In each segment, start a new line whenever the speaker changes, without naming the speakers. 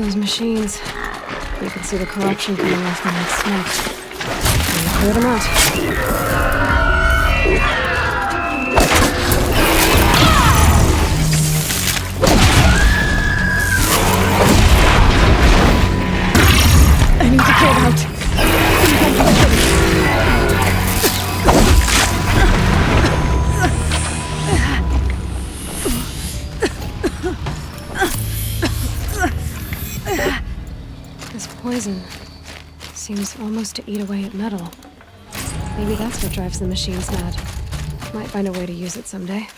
Those machines. You can see the corruption coming off them like smoke. And you cleared them out. I need to get out. This poison seems almost to eat away at metal. Maybe that's what drives the machines mad. Might find a way to use it someday.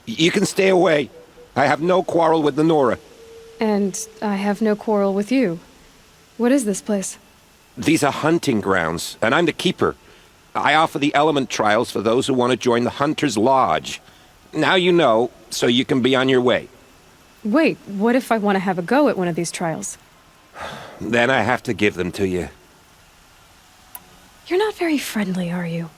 You can stay away. I have no quarrel with the Nora.
And I have no quarrel with you. What is this place?
These are hunting grounds, and I'm the keeper. I offer the element trials for those who want to join the Hunter's Lodge. Now you know, so you can be on your way.
Wait, what if I want to have a go at one of these trials?
Then I have to give them to you.
You're not very friendly, are you?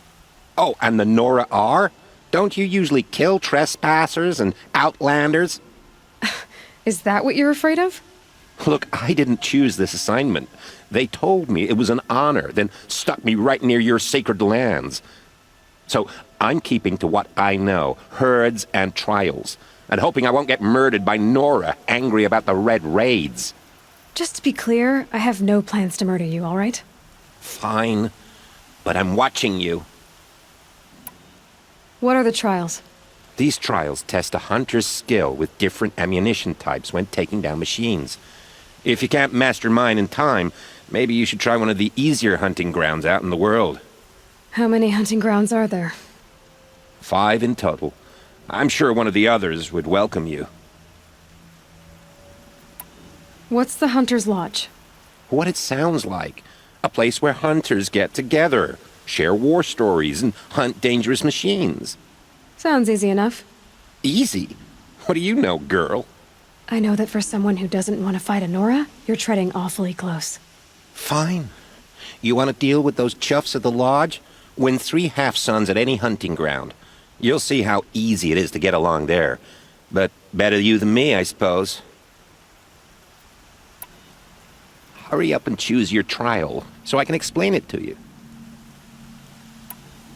Oh, and the Nora are? Don't you usually kill trespassers and outlanders?
Is that what you're afraid of?
Look, I didn't choose this assignment. They told me it was an honor, then stuck me right near your sacred lands. So I'm keeping to what I know, herds and trials, and hoping I won't get murdered by Nora, angry about the Red Raids.
Just to be clear, I have no plans to murder you, all right?
Fine, but I'm watching you.
What are the trials?
These trials test a hunter's skill with different ammunition types when taking down machines. If you can't master mine in time, maybe you should try one of the easier hunting grounds out in the world.
How many hunting grounds are there?
5 in total. I'm sure one of the others would welcome you.
What's the Hunter's Lodge?
What it sounds like. A place where hunters get together, share war stories, and hunt dangerous machines.
Sounds easy enough.
Easy? What do you know, girl?
I know that for someone who doesn't want to fight a Nora, you're treading awfully close.
Fine. You want to deal with those chuffs at the lodge? Win 3 half-suns at any hunting ground. You'll see how easy it is to get along there. But better you than me, I suppose. Hurry up and choose your trial, so I can explain it to you.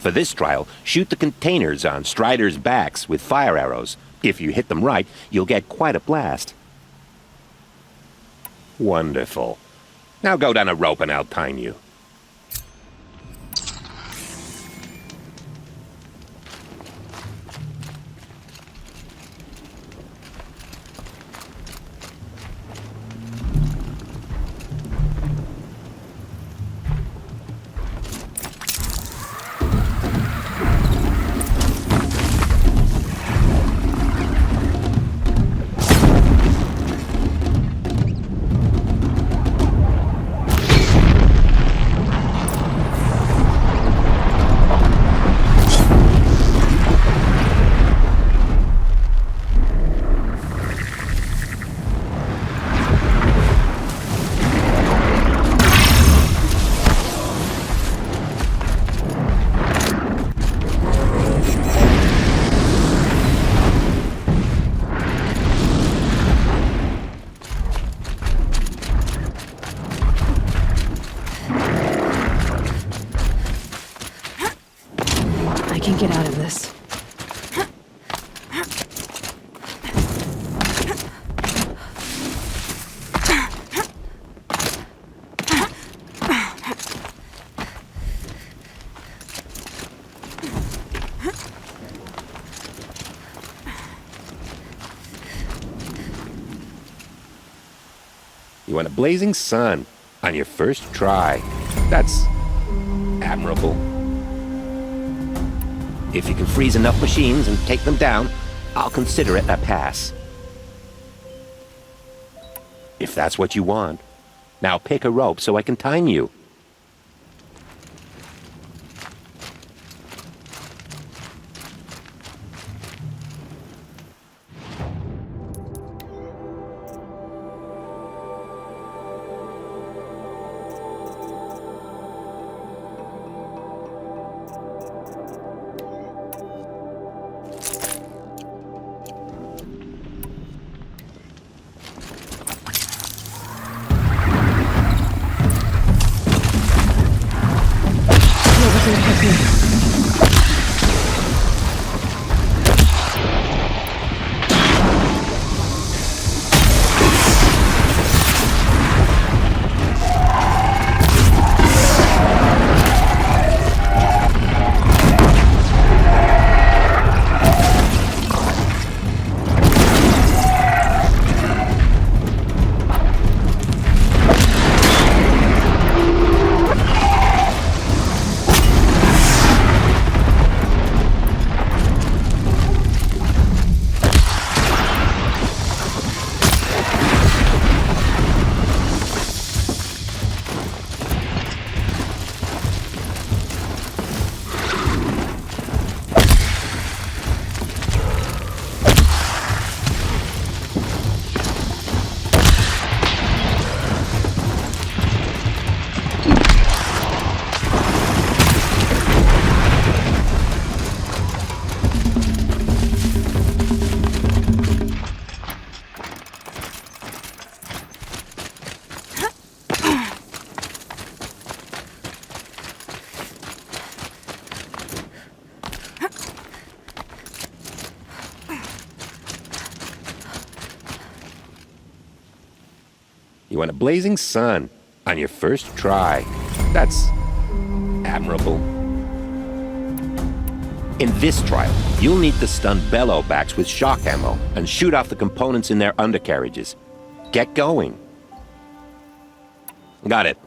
For this trial, shoot the containers on Striders' backs with fire arrows. If you hit them right, you'll get quite a blast. Wonderful. Now go down a rope and I'll time you.
I can get out of this.
You won a Blazing Sun on your first try. That's admirable. If you can freeze enough machines and take them down, I'll consider it a pass. If that's what you want. Now pick a rope so I can time you. You won a Blazing Sun on your first try. That's admirable. In this trial, you'll need to stun Bellowbacks with shock ammo and shoot off the components in their undercarriages. Get going. Got it.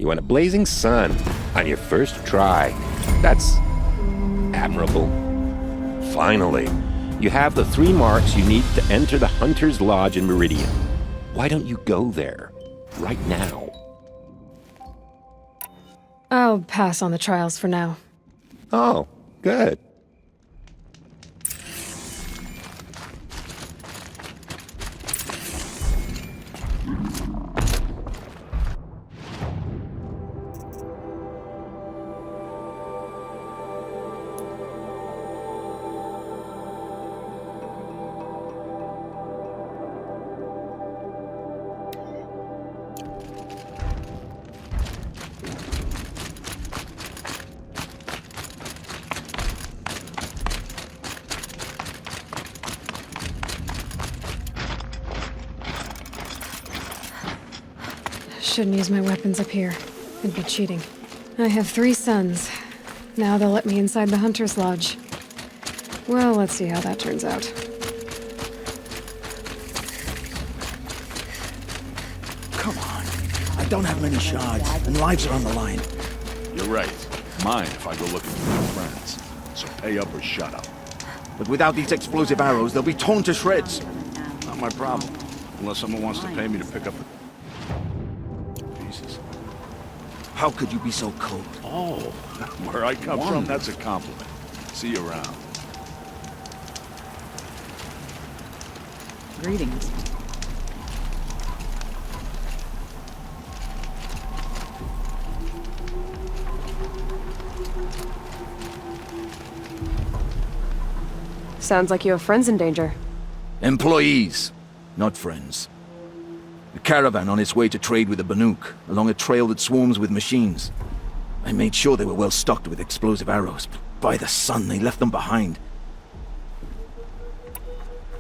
You won a blazing sun on your first try. That's admirable. Finally, you have the 3 marks you need to enter the Hunter's Lodge in Meridian. Why don't you go there right now?
I'll pass on the trials for now.
Oh, good.
Shouldn't use my weapons up here. It'd be cheating. I have 3 sons. Now they'll let me inside the Hunter's Lodge. Well, let's see how that turns out.
Come on. I don't have many shards, and lives are on the line.
You're right. Mine if I go looking for my friends. So pay up or shut up.
But without these explosive arrows, they'll be torn to shreds.
Not my problem. Unless someone wants to pay me to pick up pieces.
How could you be so cold?
Oh, where I come from, that's a compliment. See you around.
Greetings.
Sounds like you have friends in danger.
Employees, not friends. A caravan on its way to trade with the Banuk, along a trail that swarms with machines. I made sure they were well stocked with explosive arrows, but by the sun, they left them behind.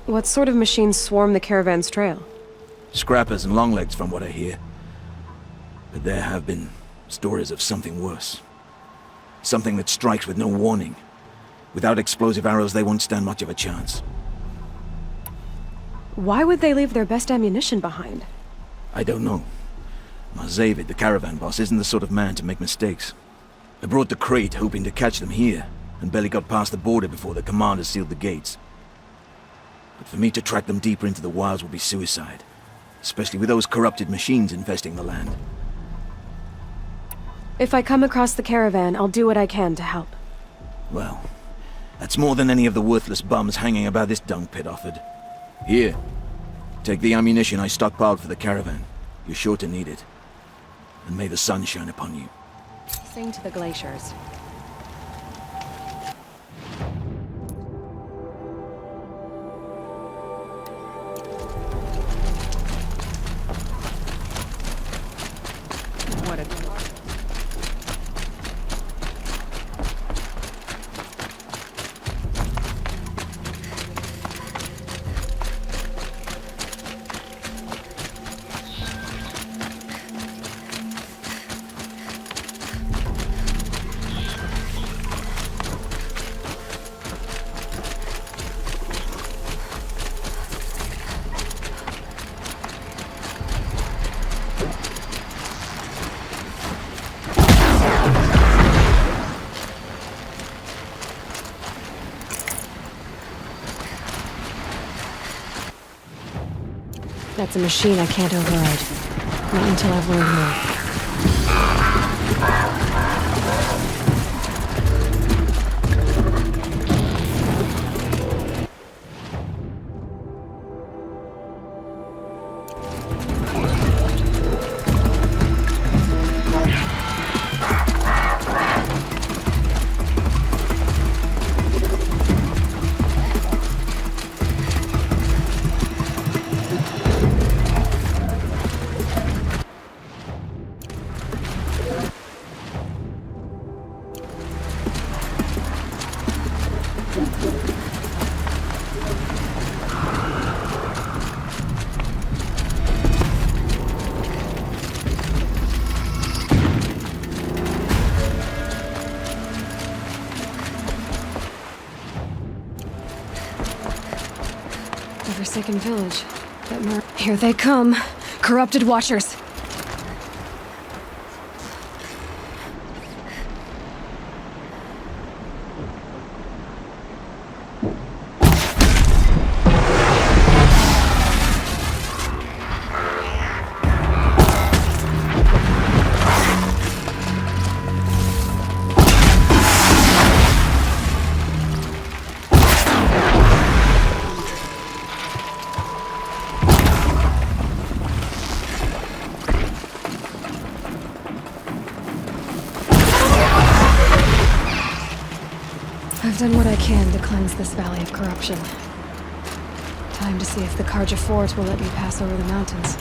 What sort of machines swarm the caravan's trail?
Scrappers and longlegs, from what I hear. But there have been stories of something worse. Something that strikes with no warning. Without explosive arrows, they won't stand much of a chance.
Why would they leave their best ammunition behind?
I don't know. Marzavid, the caravan boss, isn't the sort of man to make mistakes. I brought the crate hoping to catch them here, and barely got past the border before the commander sealed the gates. But for me to track them deeper into the wilds would be suicide, especially with those corrupted machines infesting the land.
If I come across the caravan, I'll do what I can to help.
Well, that's more than any of the worthless bums hanging about this dung pit offered. Here, take the ammunition I stockpiled for the caravan. You're sure to need it. And may the sun shine upon you.
Sing to the glaciers.
What a...
That's a machine I can't override. Not until I've learned more. Forsaken village. Here they come. Corrupted Watchers. done what I can to cleanse this valley of corruption. Time to see if the Karja Fort will let me pass over the mountains.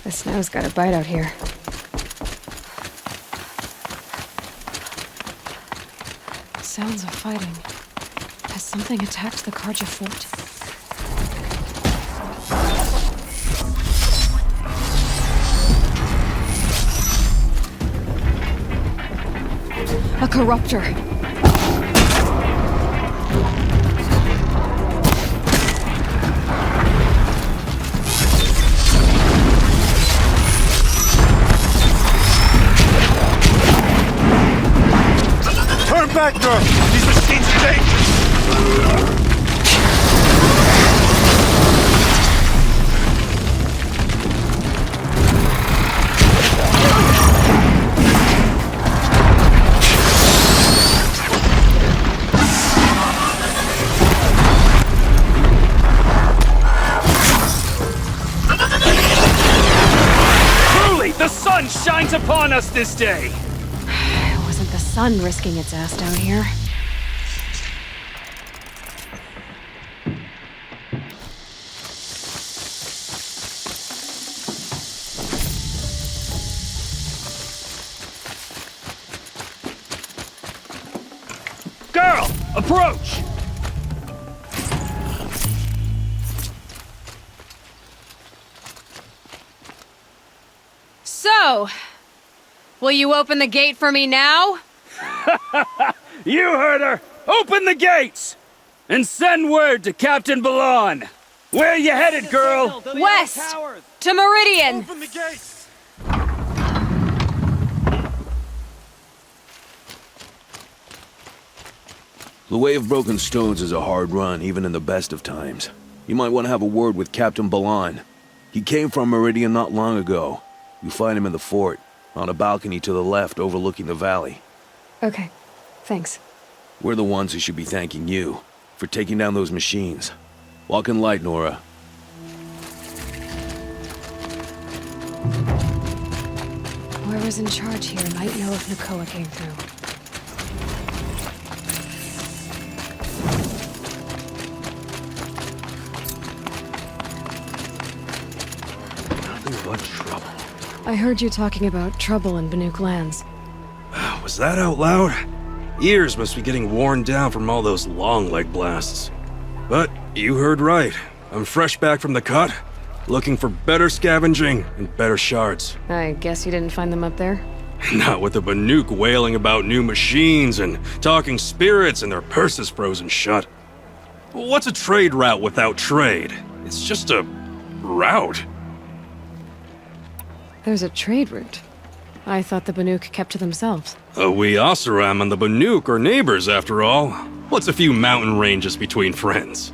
The snow's got a bite out here. Sounds of fighting. Has something attacked the Karja Fort? A corruptor!
Turn back, girl! These machines are dangerous!
Truly, the sun shines upon us this day!
It wasn't the sun risking its ass down here.
Girl, approach!
So, will you open the gate for me now?
You heard her! Open the gates! And send word to Captain Balan! Where you headed, girl?
West! To Meridian!
Open the gates!
The Way of Broken Stones is a hard run, even in the best of times. You might want to have a word with Captain Balan. He came from Meridian not long ago. You'll find him in the fort, on a balcony to the left overlooking the valley.
Okay, thanks.
We're the ones who should be thanking you for taking down those machines. Walk in light, Nora.
Whoever's in charge here might know if Nakoa came through.
Nothing but trouble.
I heard you talking about trouble in Banuk lands.
Was that out loud? Ears must be getting worn down from all those long leg blasts. But you heard right. I'm fresh back from the cut, looking for better scavenging and better shards.
I guess you didn't find them up there?
Not with the Banuk wailing about new machines and talking spirits and their purses frozen shut. What's a trade route without trade? It's just a route.
There's a trade route. I thought the Banuk kept to themselves.
We Oseram and the Banuk are neighbors, after all. What's a few mountain ranges between friends?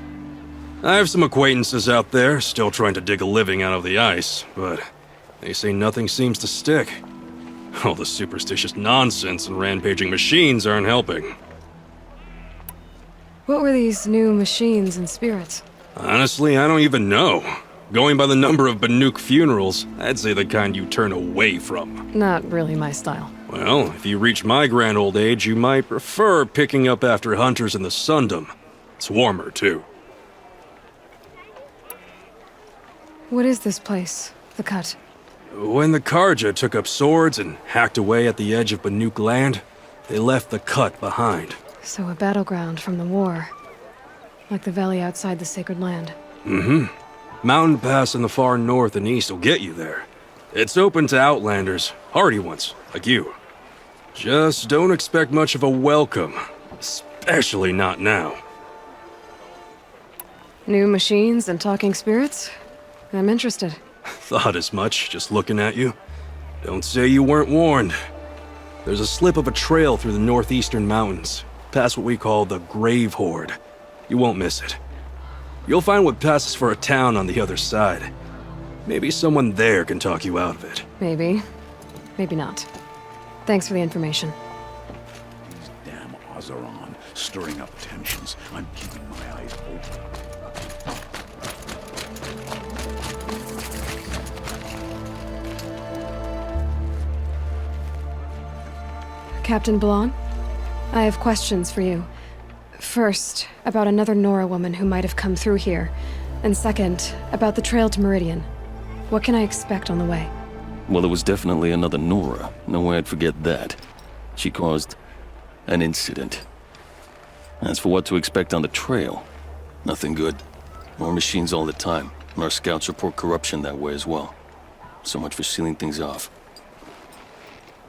I have some acquaintances out there still trying to dig a living out of the ice, but they say nothing seems to stick. All the superstitious nonsense and rampaging machines aren't helping.
What were these new machines and spirits?
Honestly, I don't even know. Going by the number of Banuk funerals, I'd say the kind you turn away from.
Not really my style.
Well, if you reach my grand old age, you might prefer picking up after hunters in the Sundom. It's warmer, too.
What is this place? The Cut?
When the Karja took up swords and hacked away at the edge of Banuk land, they left the Cut behind.
So a battleground from the war. Like the valley outside the Sacred Land.
Mm-hmm. Mountain Pass in the far north and east will get you there. It's open to outlanders, hardy ones, like you. Just don't expect much of a welcome, especially not now.
New machines and talking spirits? I'm interested.
Thought as much, just looking at you. Don't say you weren't warned. There's a slip of a trail through the northeastern mountains, past what we call the Grave Horde. You won't miss it. You'll find what passes for a town on the other side. Maybe someone there can talk you out of it.
Maybe. Maybe not. Thanks for the information.
Damn Ozeron, stirring up tensions. I'm keeping my eyes open.
Captain Blanc? I have questions for you. First, about another Nora woman who might have come through here. And second, about the trail to Meridian. What can I expect on the way?
Well, there was definitely another Nora. No way I'd forget that. She caused an incident. As for what to expect on the trail, nothing good. More machines all the time, and our scouts report corruption that way as well. So much for sealing things off.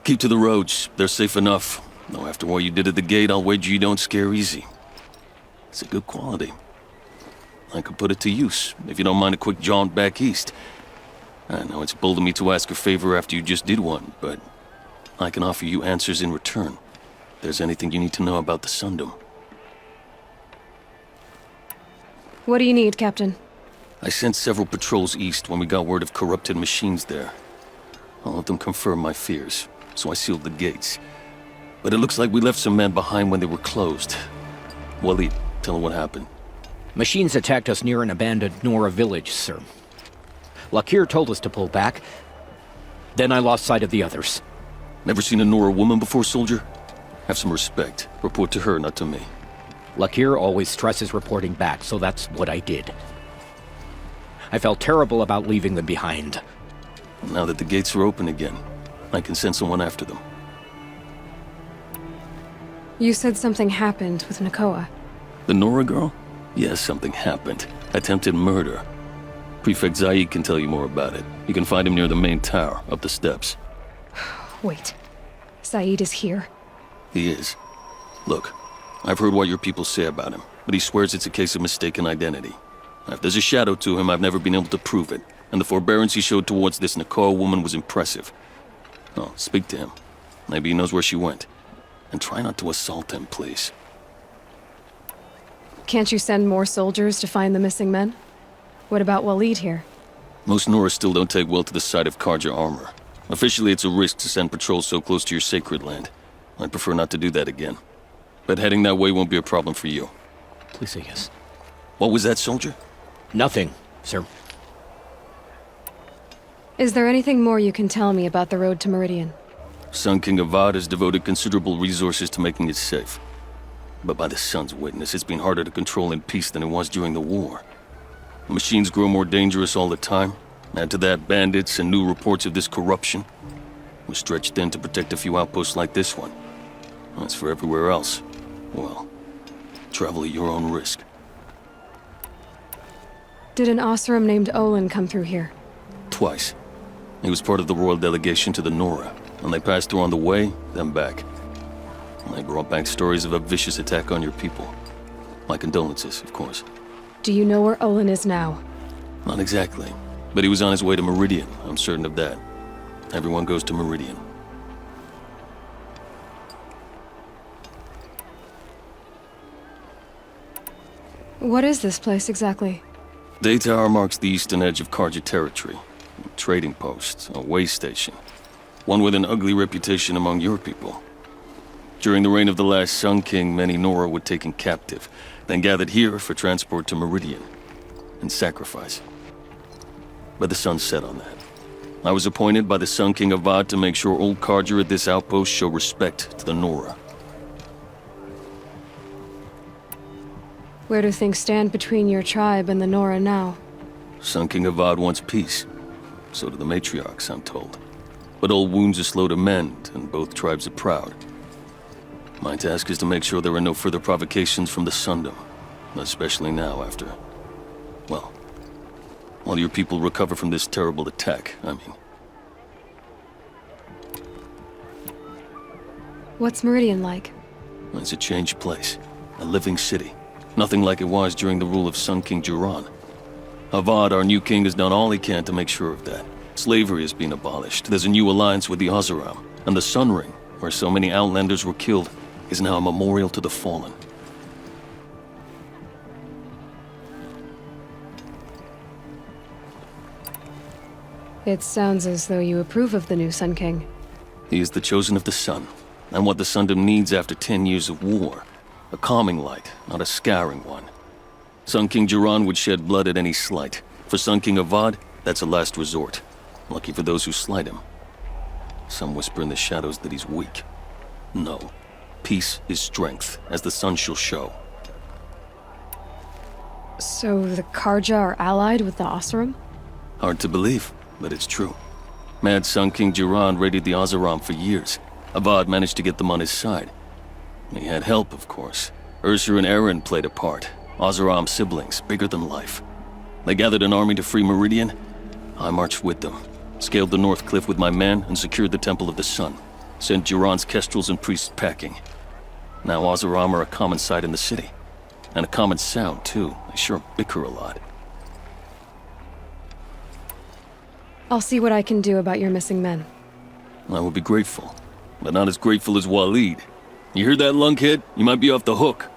Keep to the roads. They're safe enough. Though after what you did at the gate, I'll wager you don't scare easy. It's a good quality. I could put it to use, if you don't mind a quick jaunt back east. I know it's bold of me to ask a favor after you just did one, but I can offer you answers in return. If there's anything you need to know about the Sundom.
What do you need, Captain?
I sent several patrols east when we got word of corrupted machines there. All of them confirmed my fears, so I sealed the gates. But it looks like we left some men behind when they were closed. Waleed, tell them what happened.
Machines attacked us near an abandoned Nora village, sir. Lakir told us to pull back. Then I lost sight of the others.
Never seen a Nora woman before, soldier? Have some respect. Report to her, not to me.
Lakir always stresses reporting back, so that's what I did. I felt terrible about leaving them behind.
Now that the gates are open again, I can send someone after them.
You said something happened with Nakoa.
The Nora girl? Yes, something happened. Attempted murder. Prefect Zaid can tell you more about it. You can find him near the main tower, up the steps.
Wait. Saeed is here?
He is. Look, I've heard what your people say about him, but he swears it's a case of mistaken identity. If there's a shadow to him, I've never been able to prove it, and the forbearance he showed towards this Nakoa woman was impressive. Oh, speak to him. Maybe he knows where she went. And try not to assault him, please.
Can't you send more soldiers to find the missing men? What about Waleed here?
Most Nora still don't take well to the sight of Karja armor. Officially, it's a risk to send patrols so close to your sacred land. I'd prefer not to do that again. But heading that way won't be a problem for you.
Please say yes.
What was that, soldier?
Nothing, sir.
Is there anything more you can tell me about the road to Meridian?
Sun King Avad has devoted considerable resources to making it safe. But by the Sun's witness, it's been harder to control in peace than it was during the war. The machines grow more dangerous all the time. Add to that bandits and new reports of this corruption. We're stretched thin to protect a few outposts like this one. As for everywhere else, well, travel at your own risk.
Did an Oseram named Olin come through here?
Twice. He was part of the royal delegation to the Nora, and they passed through on the way, then back. And they brought back stories of a vicious attack on your people. My condolences, of course.
Do you know where Olin is now?
Not exactly, but he was on his way to Meridian, I'm certain of that. Everyone goes to Meridian.
What is this place exactly?
Day Tower marks the eastern edge of Karja territory. A trading post, a way station. One with an ugly reputation among your people. During the reign of the last Sun King, many Nora were taken captive, then gathered here for transport to Meridian and sacrifice. But the sun set on that. I was appointed by the Sun King Avad to make sure old Karja at this outpost show respect to the Nora.
Where do things stand between your tribe and the Nora now?
Sun King Avad wants peace. So do the matriarchs, I'm told. But old wounds are slow to mend, and both tribes are proud. My task is to make sure there are no further provocations from the Sundom. Especially now after... well, while your people recover from this terrible attack, I mean.
What's Meridian like?
It's a changed place. A living city. Nothing like it was during the rule of Sun King Jiran. Avad, our new king, has done all he can to make sure of that. Slavery has been abolished. There's a new alliance with the Oseram. And the Sun Ring, where so many Outlanders were killed, is now a memorial to the fallen.
It sounds as though you approve of the new Sun King.
He is the chosen of the sun, and what the Sundom needs after 10 years of war. A calming light, not a scouring one. Sun King Jiran would shed blood at any slight. For Sun King Avad, that's a last resort. Lucky for those who slight him. Some whisper in the shadows that he's weak. No. Peace is strength, as the sun shall show.
So the Karja are allied with the Oseram?
Hard to believe, but it's true. Mad Sun King Jiran raided the Oseram for years. Avad managed to get them on his side. He had help, of course. Ursur and Eren played a part. Oseram siblings, bigger than life. They gathered an army to free Meridian. I marched with them. Scaled the North Cliff with my men and secured the Temple of the Sun. Sent Jiran's kestrels and priests packing. Now Oseram are a common sight in the city. And a common sound, too. They sure bicker a lot.
I'll see what I can do about your missing men.
I would be grateful. But not as grateful as Waleed. You hear that, lunkhead? You might be off the hook.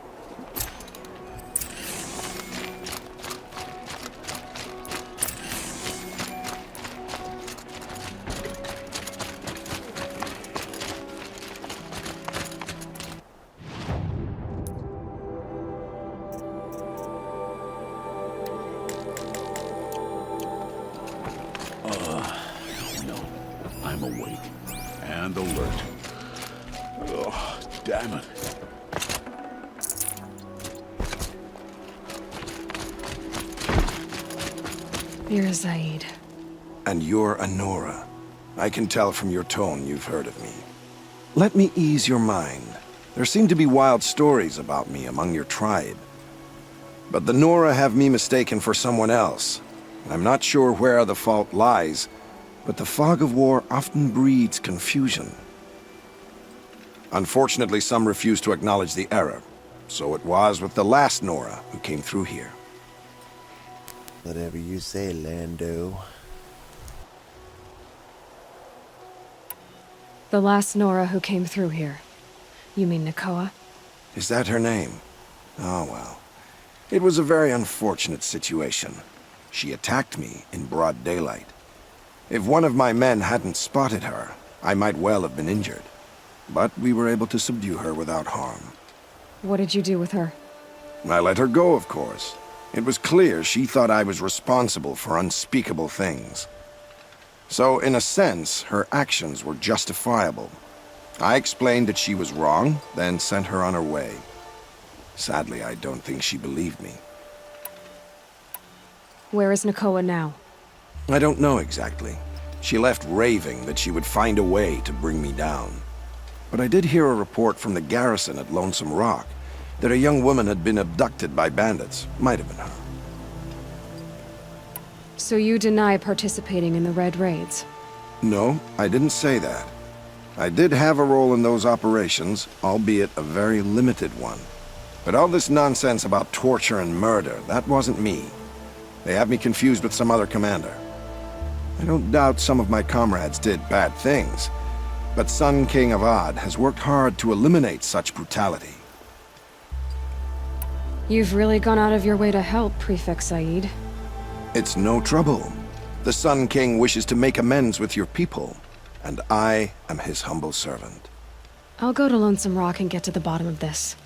No, I'm awake and alert. Oh, damn it.
You're Zaid.
And you're a Nora. I can tell from your tone you've heard of me. Let me ease your mind. There seem to be wild stories about me among your tribe. But the Nora have me mistaken for someone else. I'm not sure where the fault lies, but the fog of war often breeds confusion. Unfortunately, some refuse to acknowledge the error. So it was with the last Nora who came through here.
Whatever you say, Lando.
The last Nora who came through here. You mean Nakoa?
Is that her name? Oh, well. It was a very unfortunate situation. She attacked me in broad daylight. If one of my men hadn't spotted her, I might well have been injured. But we were able to subdue her without harm.
What did you do with her?
I let her go, of course. It was clear she thought I was responsible for unspeakable things. So, in a sense, her actions were justifiable. I explained that she was wrong, then sent her on her way. Sadly, I don't think she believed me.
Where is Nakoa now?
I don't know exactly. She left raving that she would find a way to bring me down. But I did hear a report from the garrison at Lonesome Rock that a young woman had been abducted by bandits. Might have been her.
So you deny participating in the Red Raids?
No, I didn't say that. I did have a role in those operations, albeit a very limited one. But all this nonsense about torture and murder, that wasn't me. They have me confused with some other commander. I don't doubt some of my comrades did bad things, but Sun King Avad has worked hard to eliminate such brutality.
You've really gone out of your way to help, Prefect Said.
It's no trouble. The Sun King wishes to make amends with your people, and I am his humble servant.
I'll go to Lonesome Rock and get to the bottom of this.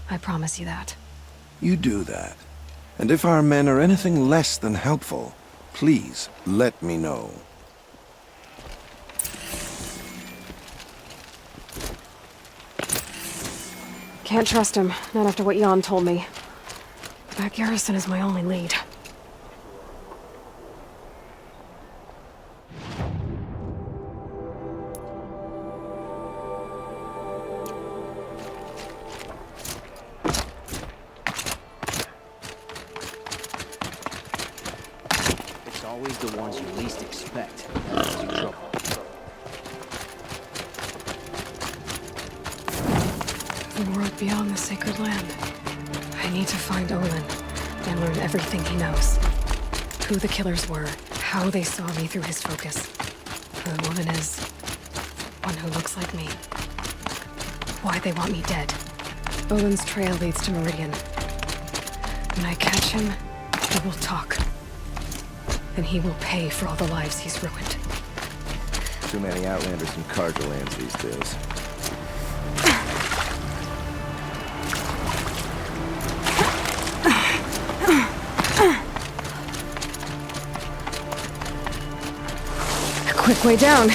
I promise you that.
You do that. And if our men are anything less than helpful, please let me know.
Can't trust him, not after what Jan told me. That garrison is my only lead.
It's always the ones you least expect that cause you trouble.
The world beyond the sacred land. I need to find Olin and learn everything he knows. Who the killers were, how they saw me through his focus. Who the woman is. One who looks like me. Why they want me dead. Olin's trail leads to Meridian. When I catch him, he will talk. And he will pay for all the lives he's ruined.
Too many Outlanders and Carja lands these days.
Quick way down.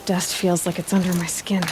Dust feels like it's under my skin.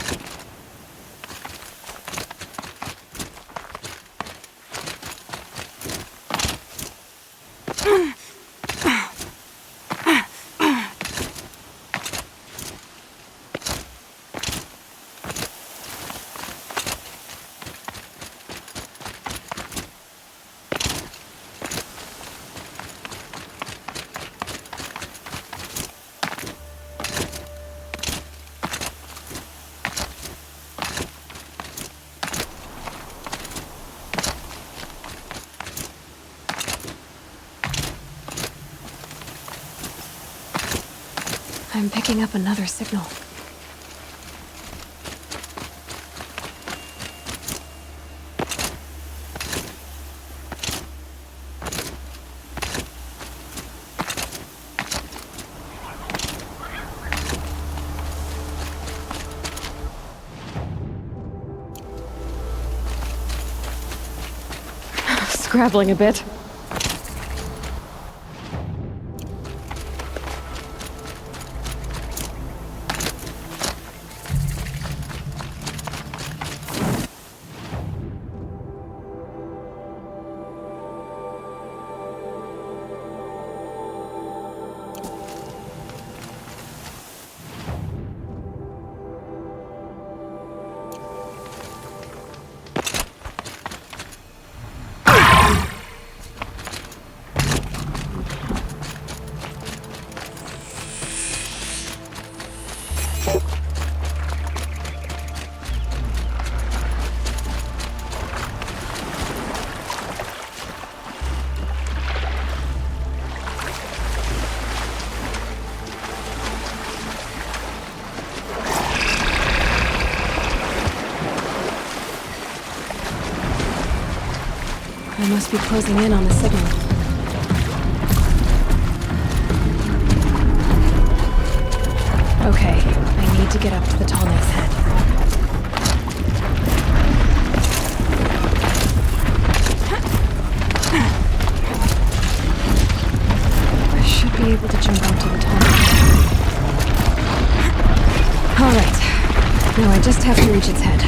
I'm picking up another signal. Scrabbling a bit. I must be closing in on the signal. be able to jump out to the top. Alright. Now I just have to reach its head.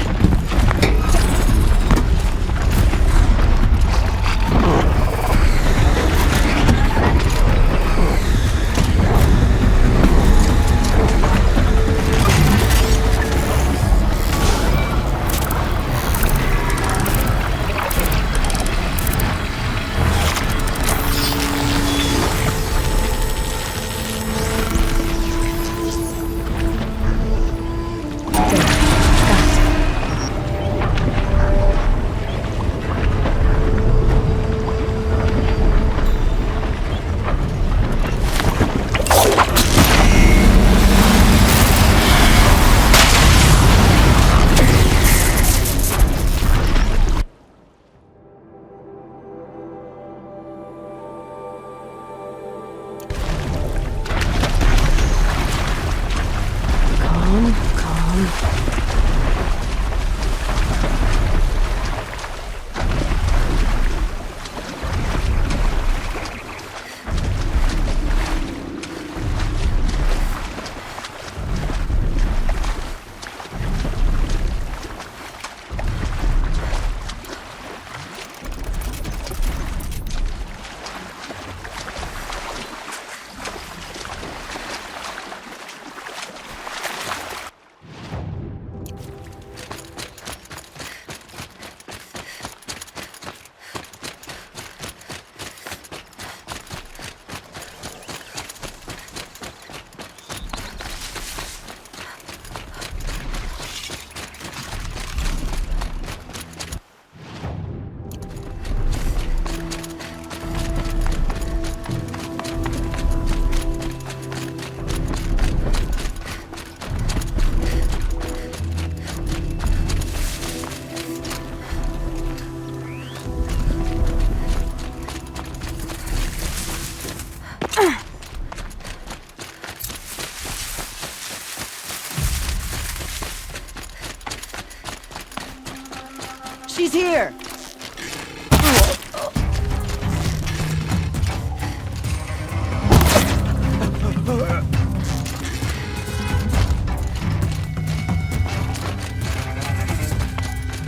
She's here!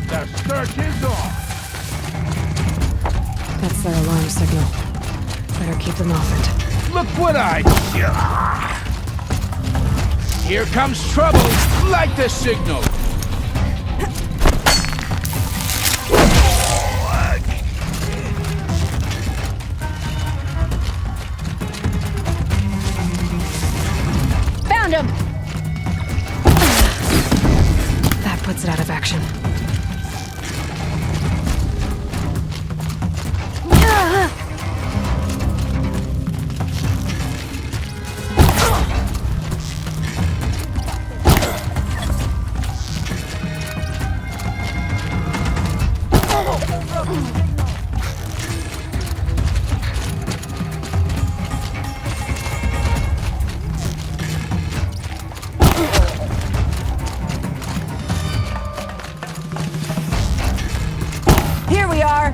The search is on!
That's their alarm signal. Better keep them off it.
Look what I... Here comes trouble, like the signal!
Found him!
That puts it out of action.
Here we are!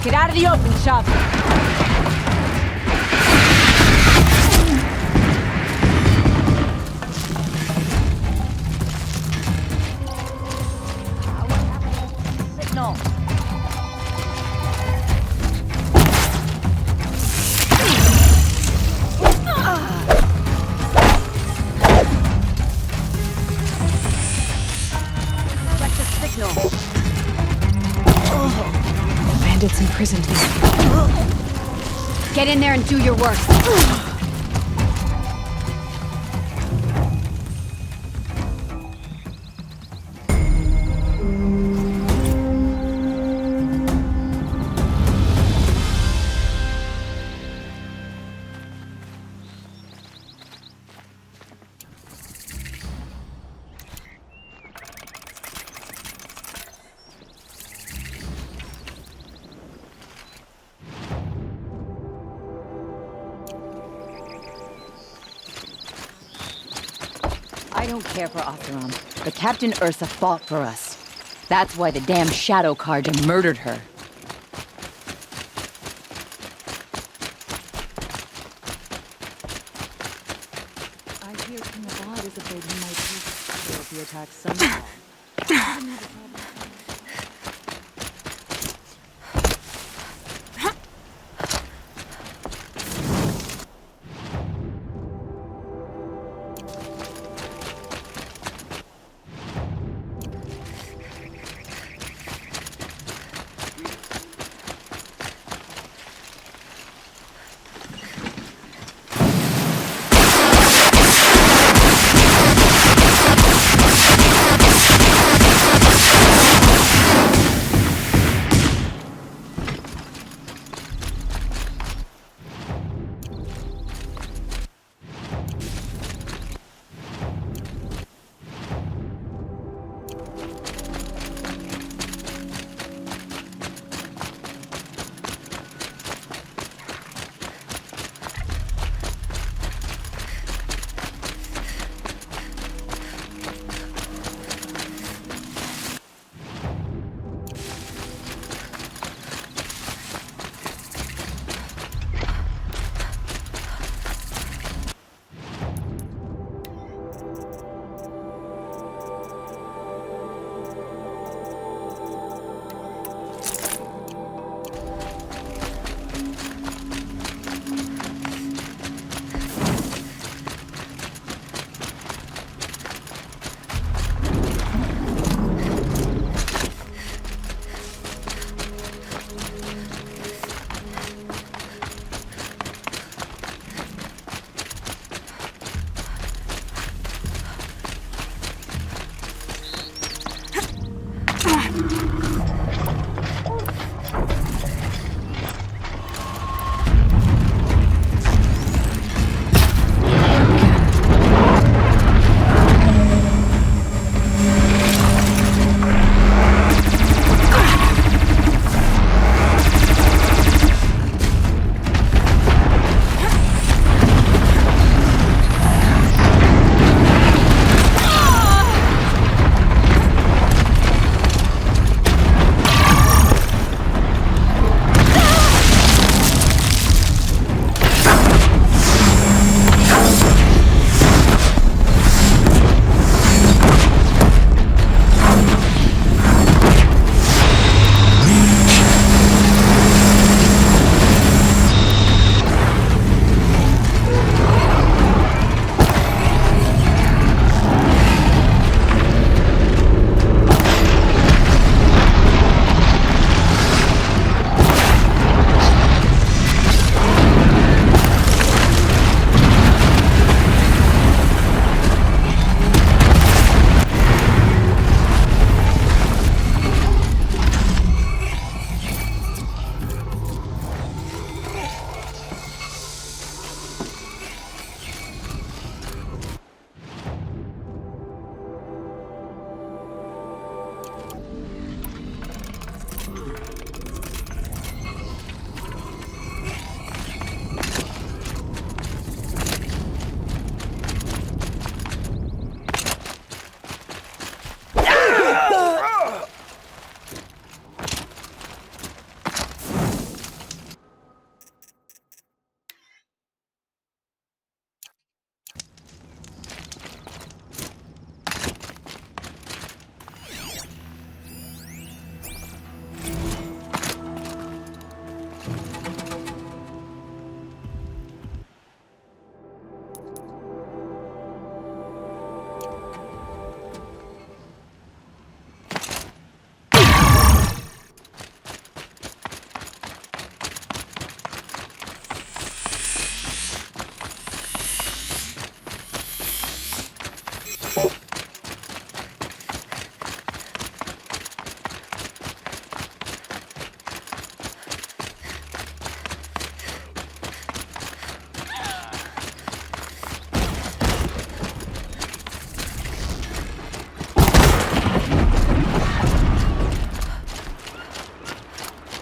Get out of the open, Shop! Signal! That's a signal!
Bandits imprisoned there.
Get in there and do your work! I don't care for Oseram, but Captain Ursa fought for us. That's why the damn Shadow Carja murdered her. I hear King Abad is afraid he might take the attack somehow.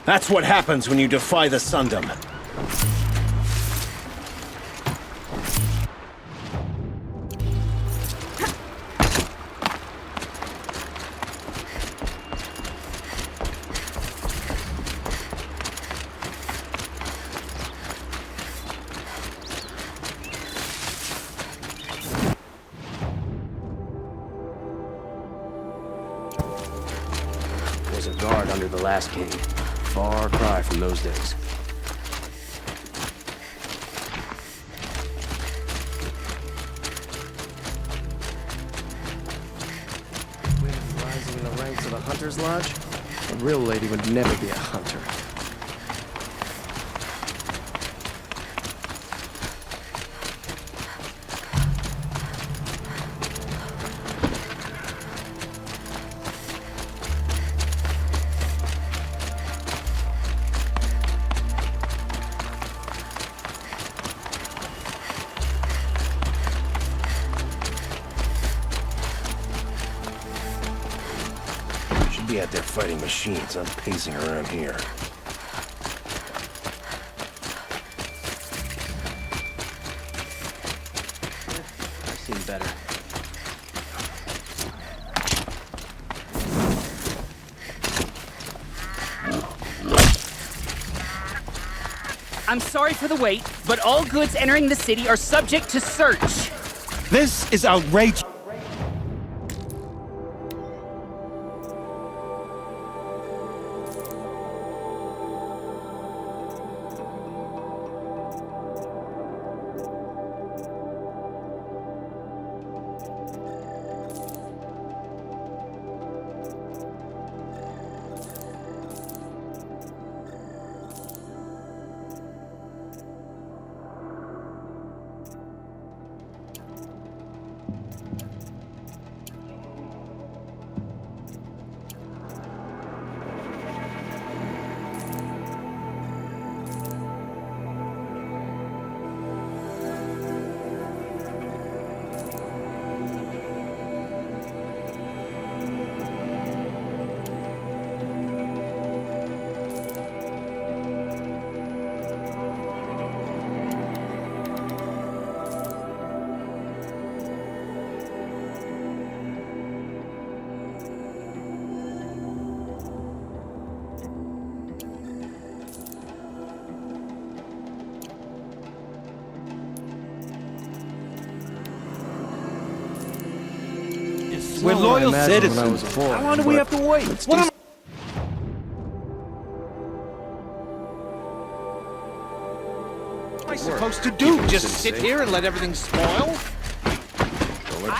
That's what happens when you defy the Sundom.
guard under the last king. Far cry from those days. Wind rising in the ranks of a hunter's lodge? A real lady would never be a hunter.
Be out there fighting machines. I'm pacing around here.
I've seen better.
I'm sorry for the wait, but all goods entering the city are subject to search.
This is outrageous. We're loyal citizens. How long do we have to wait? What am I supposed to do? Just sit here and let everything spoil?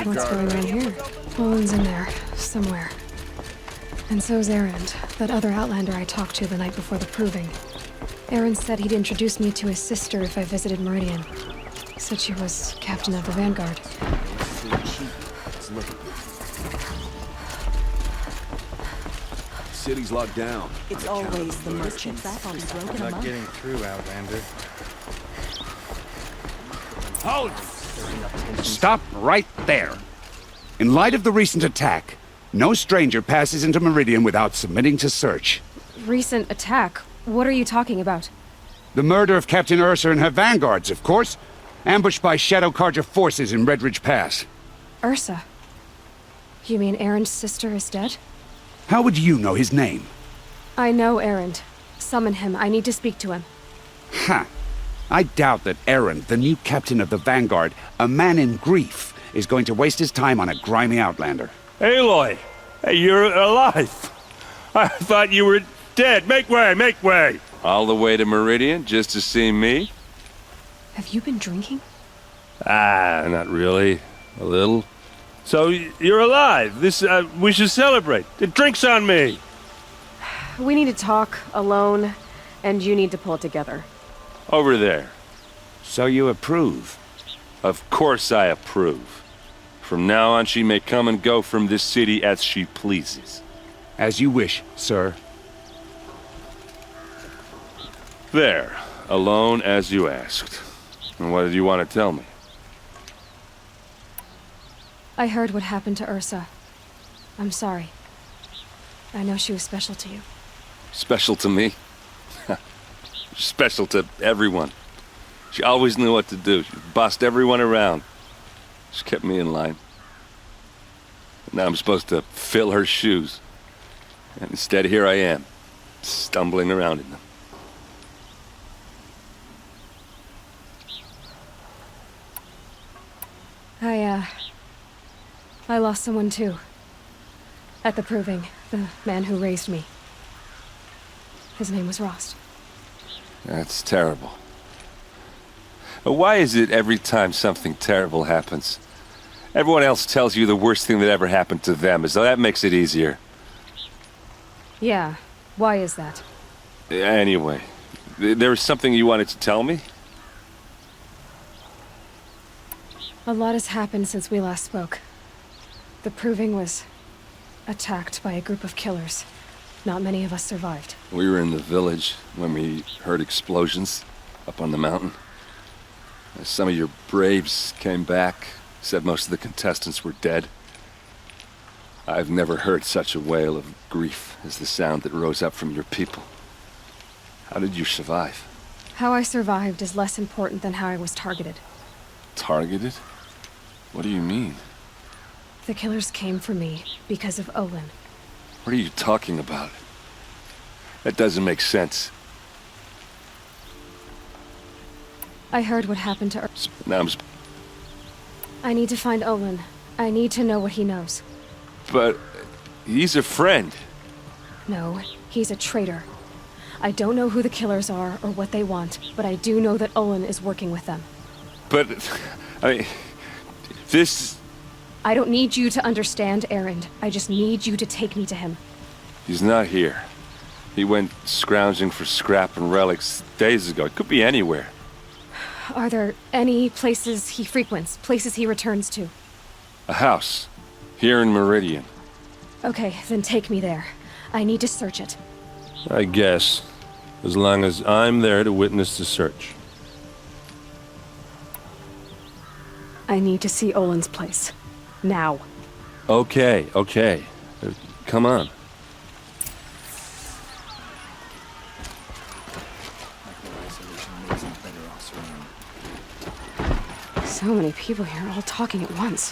What's going on here? Owen's in there, somewhere. And so's Erend, that other Outlander I talked to the night before the proving. Erend said he'd introduce me to his sister if I visited Meridian. Said she was captain of the Vanguard.
City's locked down.
It's always the merchants.
I'm not getting through, Outlander.
Hold! Stop right there. In light of the recent attack, no stranger passes into Meridian without submitting to search.
Recent attack? What are you talking about?
The murder of Captain Ursa and her vanguards, of course. Ambushed by Shadow Carja forces in Redridge Pass.
Ursa? You mean Erend's sister is dead?
How would you know his name?
I know Erend. Summon him. I need to speak to him.
Ha! I doubt that Erend, the new captain of the Vanguard, a man in grief, is going to waste his time on a grimy outlander.
Aloy! Hey, you're alive! I thought you were dead. Make way, make way!
All the way to Meridian just to see me?
Have you been drinking?
Ah, not really. A little. So, you're alive. We should celebrate. The drink's on me.
We need to talk, alone, and you need to pull it together.
Over there.
So you approve?
Of course I approve. From now on, she may come and go from this city as she pleases.
As you wish, sir.
There. Alone as you asked. And what did you want to tell me?
I heard what happened to Ursa. I'm sorry. I know she was special to you.
Special to me? Special to everyone. She always knew what to do. She bossed everyone around. She kept me in line. Now I'm supposed to fill her shoes. And instead, here I am, stumbling around in them.
I lost someone too. At the proving, the man who raised me. His name was Rost.
That's terrible. But why is it every time something terrible happens, everyone else tells you the worst thing that ever happened to them, as though that makes it easier?
Yeah, why is that?
Anyway, there was something you wanted to tell me?
A lot has happened since we last spoke. The Proving was attacked by a group of killers. Not many of us survived.
We were in the village when we heard explosions up on the mountain. Some of your braves came back, said most of the contestants were dead. I've never heard such a wail of grief as the sound that rose up from your people. How did you survive?
How I survived is less important than how I was targeted.
Targeted? What do you mean?
The killers came for me because of Olin.
What are you talking about? That doesn't make sense.
I heard what happened to
Now
I need to find Olin. I need to know what he knows.
But he's a friend.
No, he's a traitor. I don't know who the killers are or what they want, but I do know that Olin is working with them.
But, I mean, this...
I don't need you to understand, Erend. I just need you to take me to him.
He's not here. He went scrounging for scrap and relics days ago. It could be anywhere.
Are there any places he frequents, places he returns to?
A house. Here in Meridian.
Okay, then take me there. I need to search it.
I guess. As long as I'm there to witness the search.
I need to see Olin's place. Now.
Okay. Come on.
So many people here, all talking at once.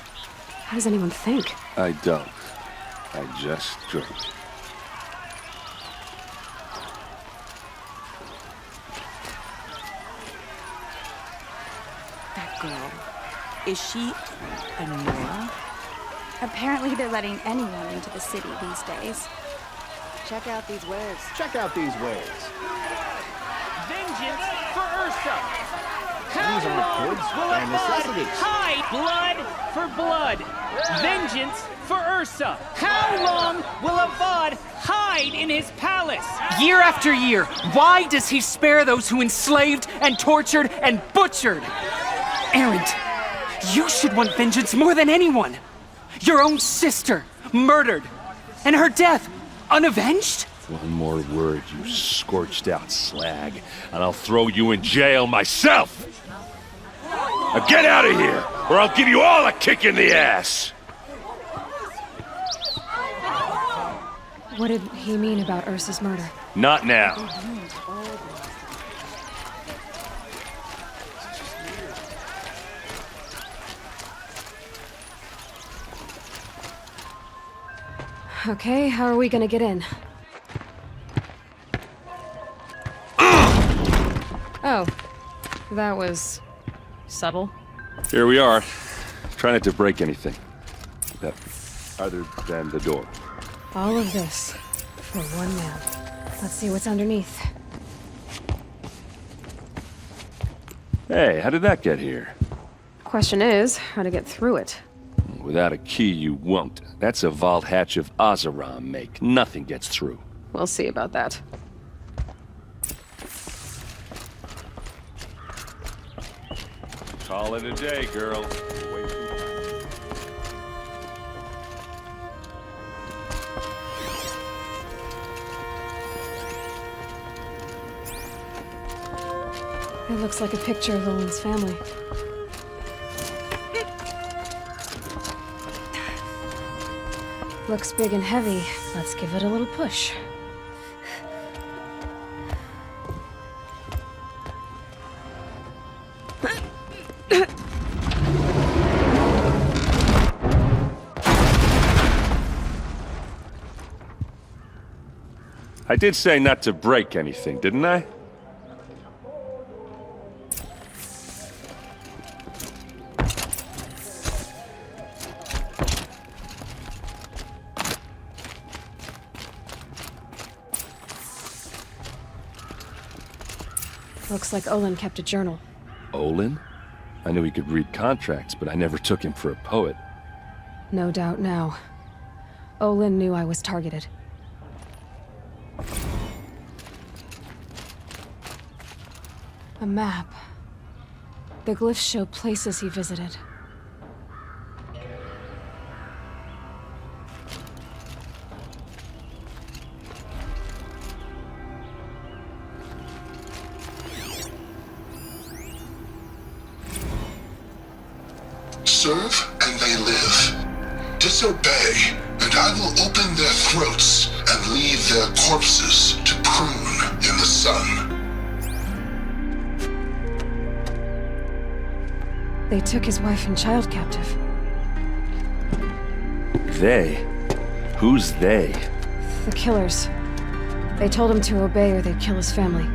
How does anyone think?
I don't. I just drink.
That girl. Is she a Nora?
Apparently they're letting anyone into the city these days.
Check out these wares. Check out these wares.
Vengeance for Ursa!
These aren't goods, they're necessities.
Hide blood for blood. Vengeance for Ursa. How long will Avad hide in his palace?
Year after year, why does he spare those who enslaved and tortured and butchered? Erend, you should want vengeance more than anyone. Your own sister, murdered, and her death, unavenged?
One more word, you scorched out slag, and I'll throw you in jail myself! Now get out of here, or I'll give you all a kick in the ass!
What did he mean about Ursa's murder?
Not now.
Okay, how are we gonna get in? Oh, that was subtle.
Here we are. Try not to break anything. Other than the door.
All of this for one man. Let's see what's underneath.
Hey, how did that get here?
Question is, how to get through it.
Without a key, you won't. That's a vault hatch of Oseram make. Nothing gets through.
We'll see about that.
Call it a day, girl.
It looks like a picture of Olin's family. Looks big and heavy. Let's give it a little push.
I did say not to break anything, didn't I?
Looks like Olin kept a journal.
Olin? I knew he could read contracts, but I never took him for a poet.
No doubt now. Olin knew I was targeted. A map. The glyphs show places he visited.
Serve and they live. Disobey, and I will open their throats and leave their corpses to prune in the sun.
They took his wife and child captive.
They? Who's they?
The killers. They told him to obey or they'd kill his family.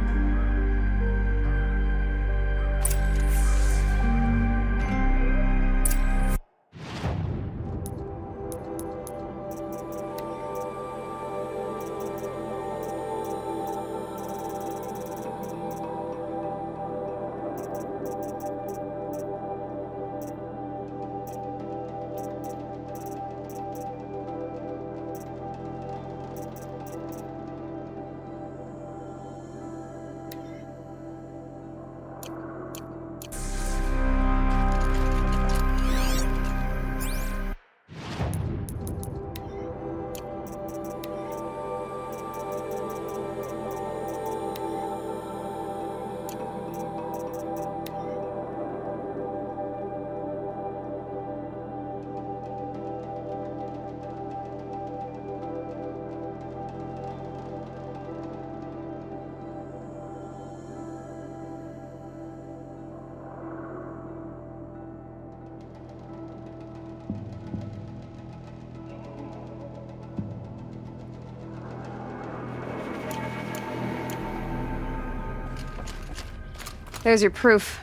There's your proof.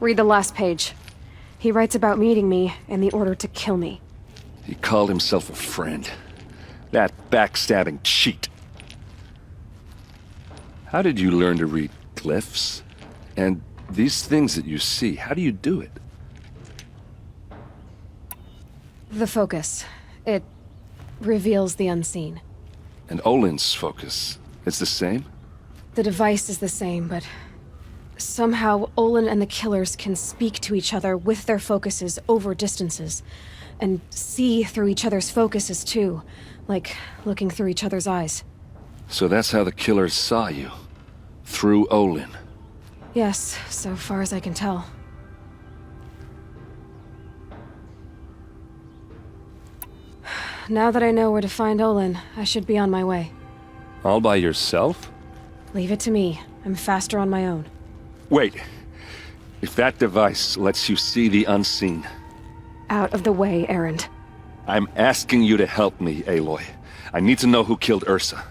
Read the last page. He writes about meeting me and the order to kill me.
He called himself a friend. That backstabbing cheat. How did you learn to read glyphs? And these things that you see, how do you do it?
The focus. It reveals the unseen.
And Olin's focus, it's the same?
The device is the same, but somehow Olin and the killers can speak to each other with their focuses over distances, and see through each other's focuses too, like looking through each other's eyes.
So that's how the killers saw you? Through Olin?
Yes, so far as I can tell. Now that I know where to find Olin, I should be on my way.
All by yourself?
Leave it to me. I'm faster on my own.
Wait. If that device lets you see the unseen...
Out of the way, Erend.
I'm asking you to help me, Aloy. I need to know who killed Ursa.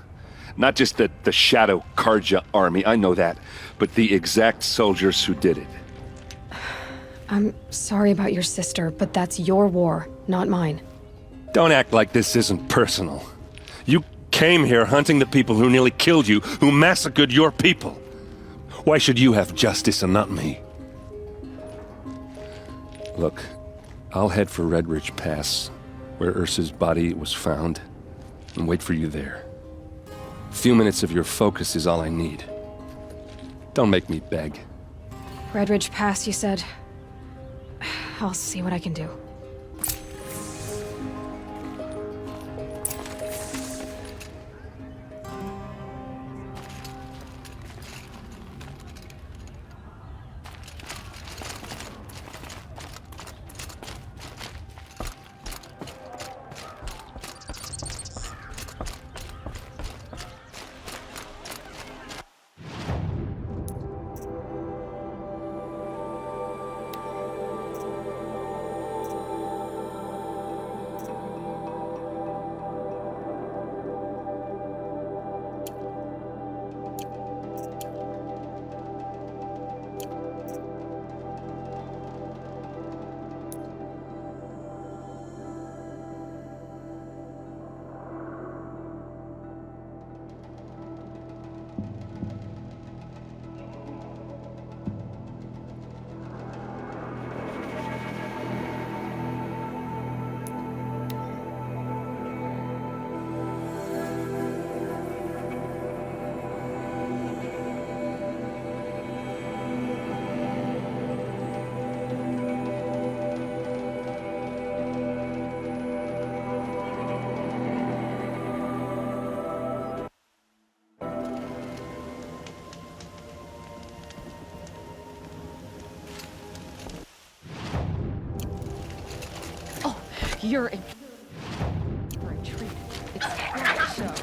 Not just the Shadow Karja army, I know that, but the exact soldiers who did it.
I'm sorry about your sister, but that's your war, not mine.
Don't act like this isn't personal. You came here hunting the people who nearly killed you, who massacred your people. Why should you have justice and not me? Look, I'll head for Red Ridge Pass, where Ursa's body was found, and wait for you there. A few minutes of your focus is all I need. Don't make me beg.
Red Ridge Pass, you said? I'll see what I can do.
You're in for a treat. It's quite a show.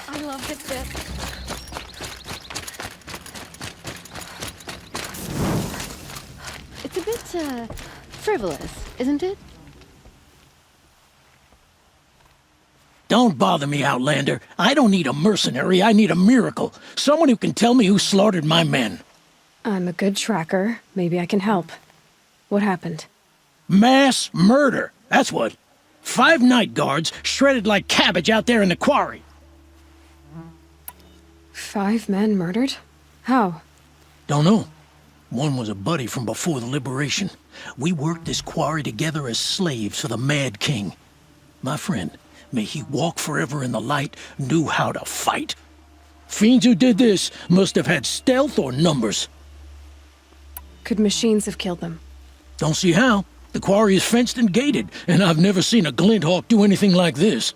I love this bit.
It's a bit, frivolous, isn't it?
Don't bother me, Outlander. I don't need a mercenary, I need a miracle. Someone who can tell me who slaughtered my men.
I'm a good tracker. Maybe I can help. What happened?
Mass murder, that's what. 5 night guards shredded like cabbage out there in the quarry.
5 men murdered? How?
Don't know. One was a buddy from before the liberation. We worked this quarry together as slaves for the Mad King. My friend, may he walk forever in the light, knew how to fight. Fiends who did this must have had stealth or numbers.
Could machines have killed them?
Don't see how. The quarry is fenced and gated, and I've never seen a Glinthawk do anything like this.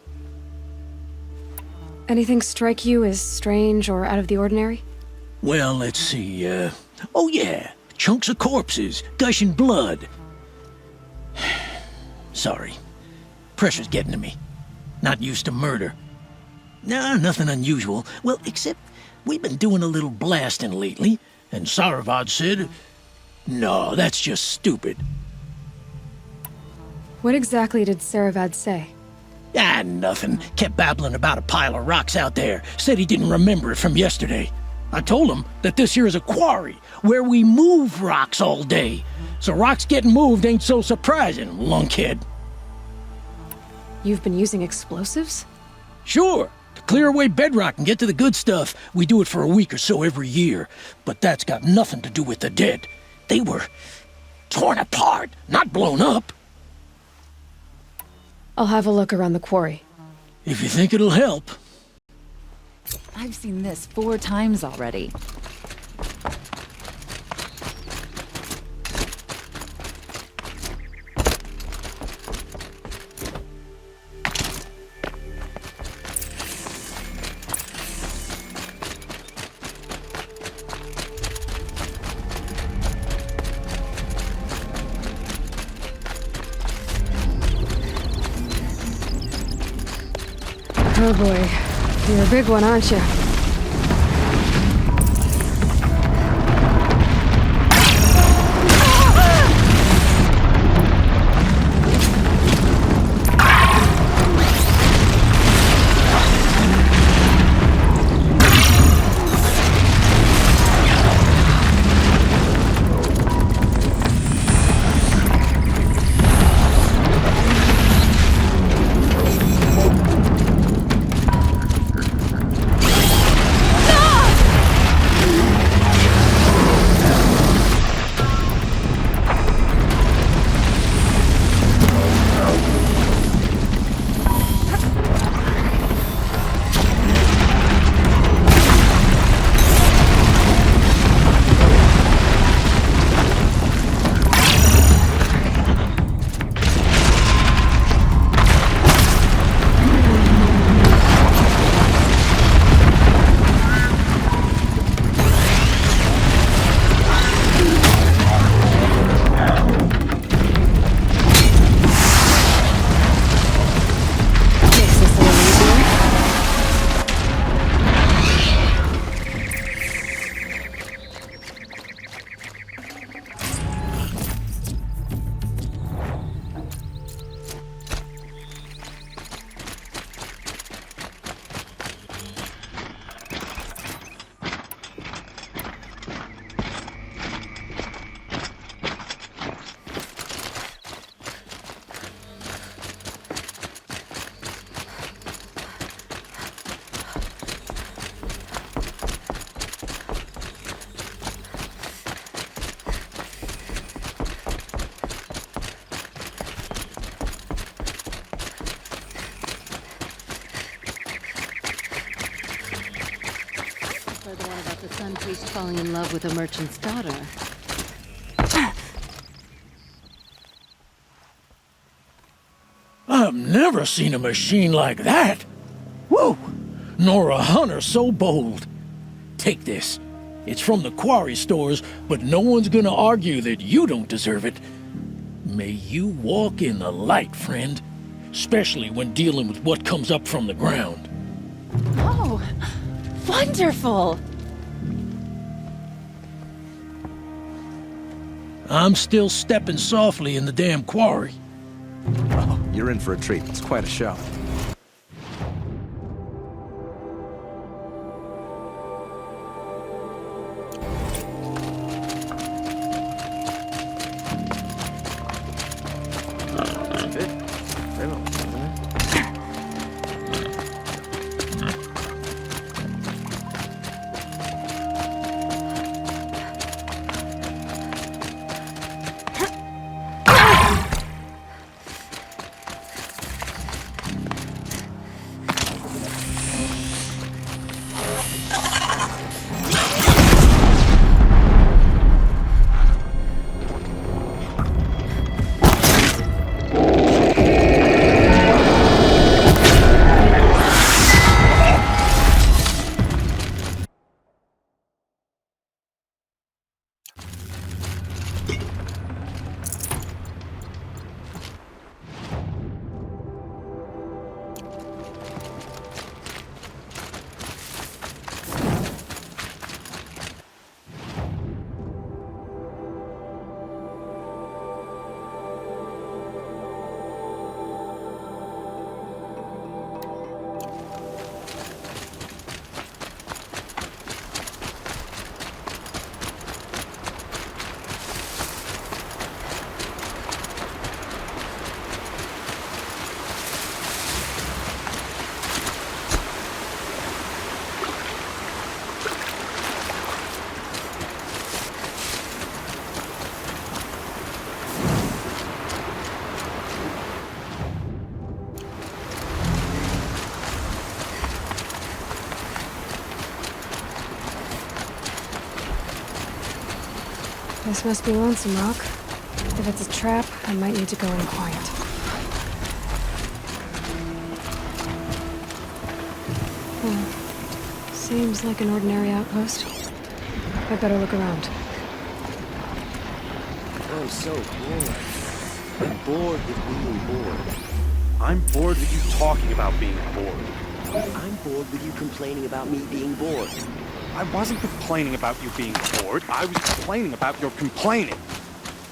Anything strike you as strange or out of the ordinary?
Well, let's see, oh yeah, chunks of corpses, gushing blood. Sorry. Pressure's getting to me. Not used to murder. Nah, nothing unusual. Well, except we've been doing a little blasting lately, and Saravad said, no, that's just stupid.
What exactly did Saravad say?
Ah, nothing. Kept babbling about a pile of rocks out there. Said he didn't remember it from yesterday. I told him that this here is a quarry, where we move rocks all day. So rocks getting moved ain't so surprising, lunkhead.
You've been using explosives?
Sure. To clear away bedrock and get to the good stuff, we do it for a week or so every year. But that's got nothing to do with the dead. They were torn apart, not blown up.
I'll have a look around the quarry.
If you think it'll help.
I've seen this 4 times already.
Oh boy, you're a big one, aren't you?
The Sun Priest falling in love with a merchant's daughter.
I've never seen a machine like that. Whoa! Nora Hunter so bold. Take this. It's from the quarry stores, but no one's gonna argue that you don't deserve it. May you walk in the light, friend. Especially when dealing with what comes up from the ground.
Oh, wonderful!
I'm still stepping softly in the damn quarry.
Oh, you're in for a treat. It's quite a show.
This must be Lonesome Rock. If it's a trap, I might need to go in quiet. Seems like an ordinary outpost. I better look around.
I'm so bored. I'm bored with being bored. I'm bored with you talking about being bored. I'm bored with you complaining about me being bored. I wasn't complaining about you being bored. I was complaining about your complaining.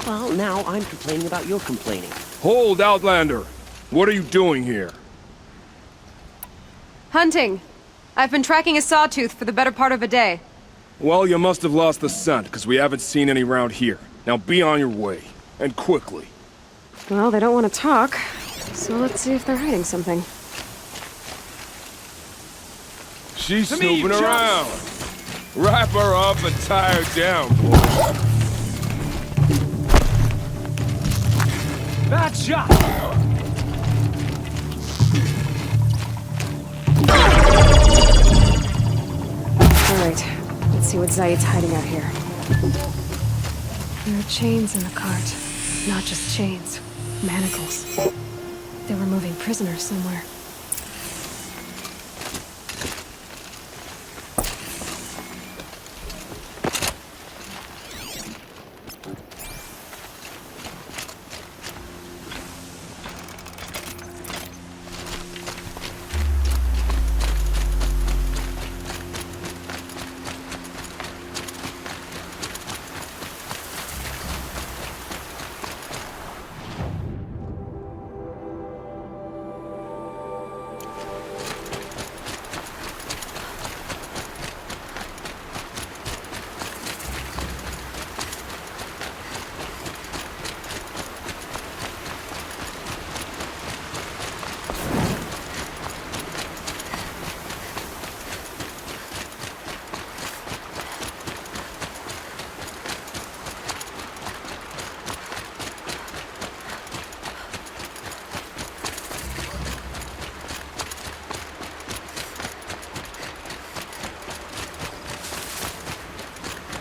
Well, now I'm complaining about your complaining.
Hold, Outlander! What are you doing here?
Hunting. I've been tracking a sawtooth for the better part of a day.
Well, you must have lost the scent, because we haven't seen any around here. Now be on your way, and quickly.
Well, they don't want to talk, so let's see if they're hiding something.
She's snooping around. Wrap her up and tie her down, boy.
Bad shot!
Alright, let's see what Zaid's hiding out here. There are chains in the cart. Not just chains, manacles. They were moving prisoners somewhere.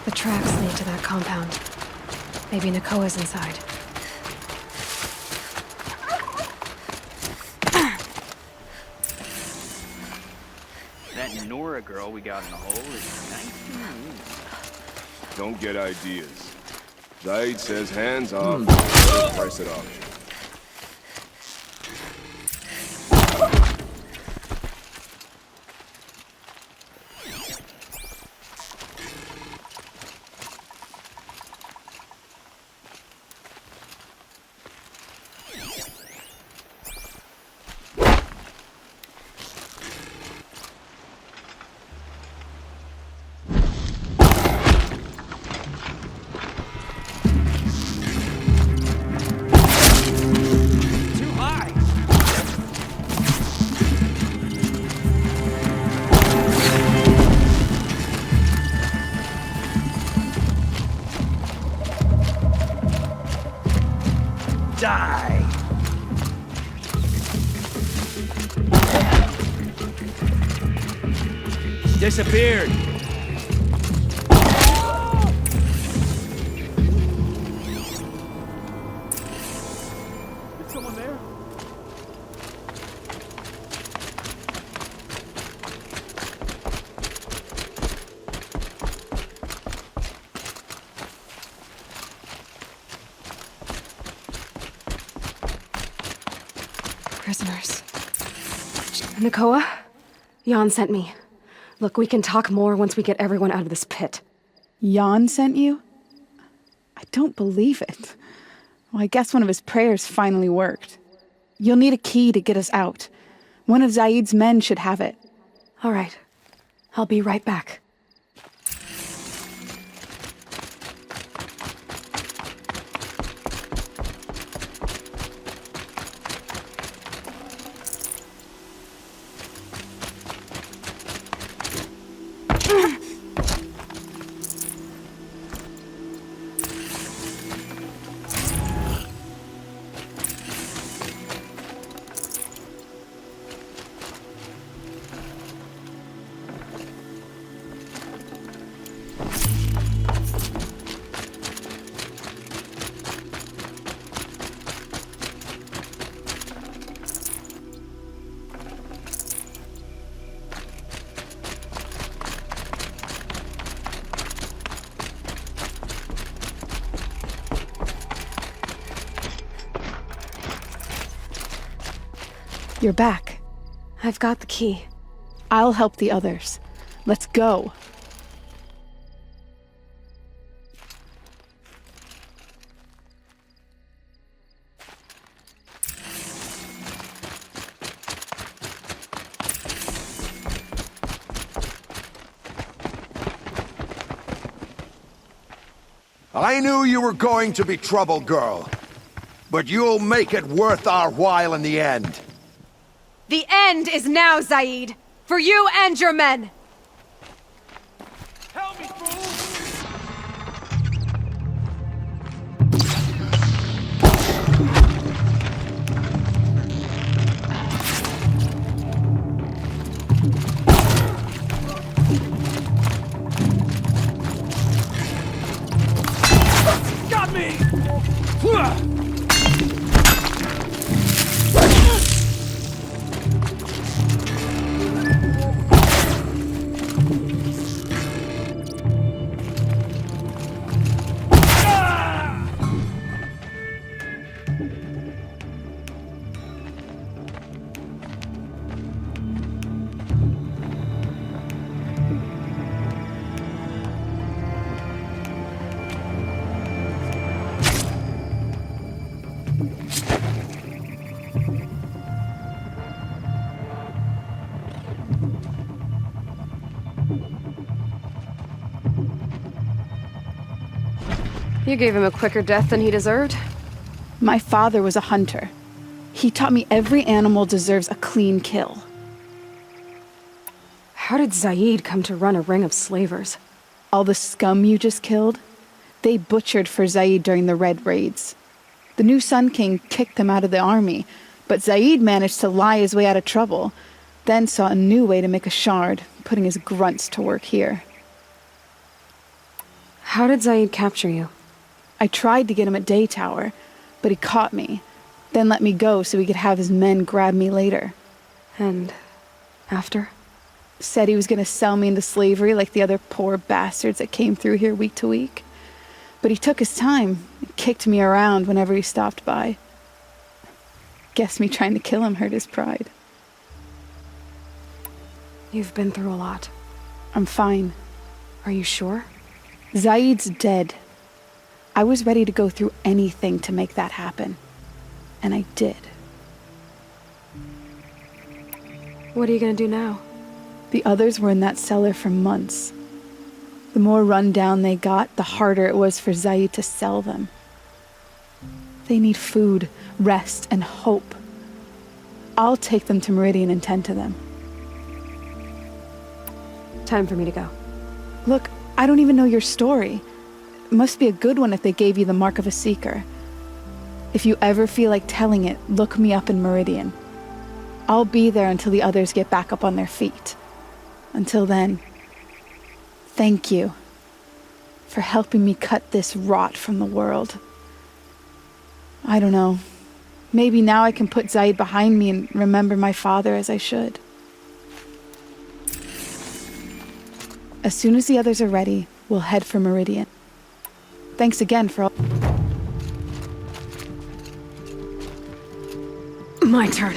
The tracks lead to that compound. Maybe Nakoa's inside.
That Nora girl we got in the hole is 19.
Don't get ideas. Zaid says hands off, price at auction.
Die! Disappeared!
Is someone there?
Prisoners. Nakoa? Jan sent me. Look, we can talk more once we get everyone out of this pit.
Jan sent you? I don't believe it. Well, I guess one of his prayers finally worked. You'll need a key to get us out. One of Zaid's men should have it.
All right. I'll be right back.
You're back.
I've got the key.
I'll help the others. Let's go.
I knew you were going to be trouble, girl. But you'll make it worth our while in the end.
The end is now, Zaid! For you and your men!
Help me, fool! Got me!
You gave him a quicker death than he deserved.
My father was a hunter. He taught me every animal deserves a clean kill.
How did Zaid come to run a ring of slavers?
All the scum you just killed? They butchered for Zaid during the Red Raids. The new Sun King kicked them out of the army, but Zaid managed to lie his way out of trouble, then saw a new way to make a shard, putting his grunts to work here.
How did Zaid capture you?
I tried to get him at Day Tower, but he caught me, then let me go so he could have his men grab me later.
And after?
Said he was gonna sell me into slavery like the other poor bastards that came through here week to week. But he took his time and kicked me around whenever he stopped by. Guess me trying to kill him hurt his pride.
You've been through a lot.
I'm fine.
Are you sure?
Zaid's dead. I was ready to go through anything to make that happen. And I did.
What are you gonna do now?
The others were in that cellar for months. The more run down they got, the harder it was for Zaid to sell them. They need food, rest, and hope. I'll take them to Meridian and tend to them.
Time for me to go.
Look, I don't even know your story. It must be a good one if they gave you the mark of a seeker. If you ever feel like telling it, look me up in Meridian. I'll be there until the others get back up on their feet. Until then, thank you for helping me cut this rot from the world. I don't know. Maybe now I can put Zaid behind me and remember my father as I should. As soon as the others are ready, we'll head for Meridian. Thanks again for all...
My turn.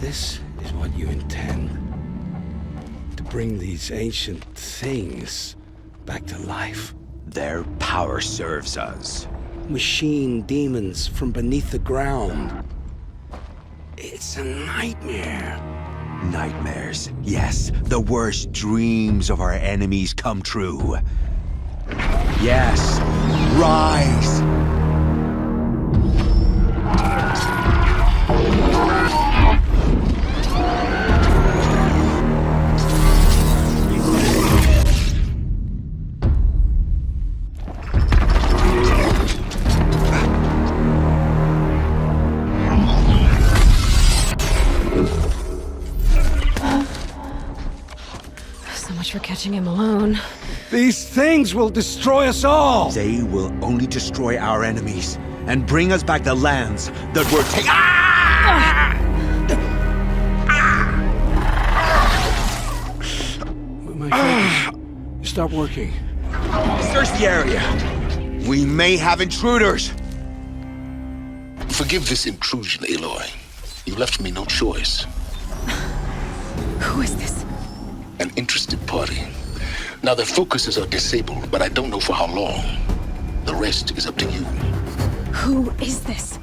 This is what you intend. To bring these ancient things back to life.
Their power serves us.
Machine demons from beneath the ground. It's a nightmare.
Nightmares. Yes, the worst dreams of our enemies come true. Yes, rise!
So much for catching him alone.
These things will destroy us all!
They will only destroy our enemies and bring us back the lands that were taken.
My focus. Stop working.
Search the area. We may have intruders.
Forgive this intrusion, Aloy. You left me no choice.
Who is this?
An interested party. Now their focuses are disabled, but I don't know for how long. The rest is up to you.
Who is this?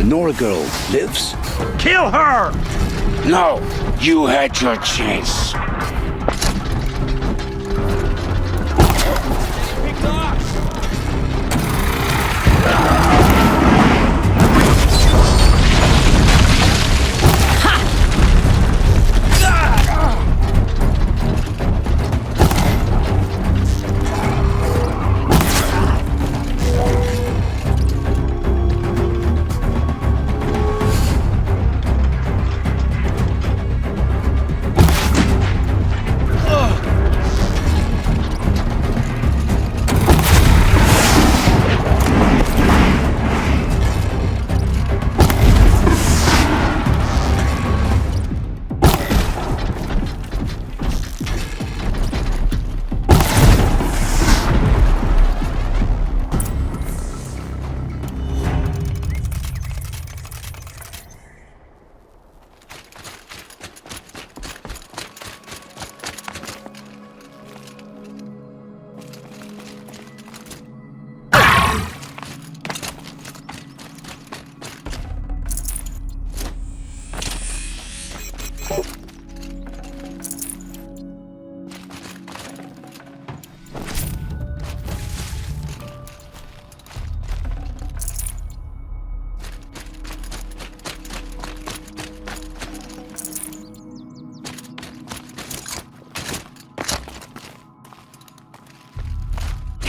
Nora girl lives?
Kill her!
No, you had your chance.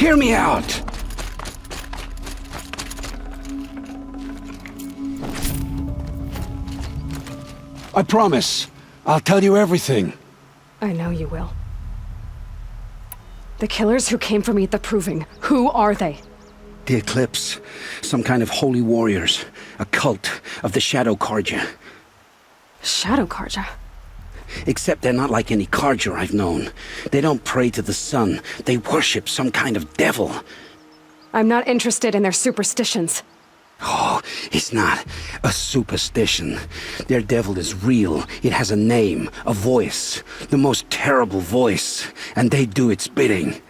Hear me out! I promise. I'll tell you everything.
I know you will. The killers who came for me at the Proving, who are they?
The Eclipse. Some kind of holy warriors. A cult of the Shadow Carja.
Shadow Carja?
Except they're not like any Carja I've known. They don't pray to the sun. They worship some kind of devil.
I'm not interested in their superstitions.
Oh, it's not a superstition. Their devil is real. It has a name, a voice. The most terrible voice. And they do its bidding.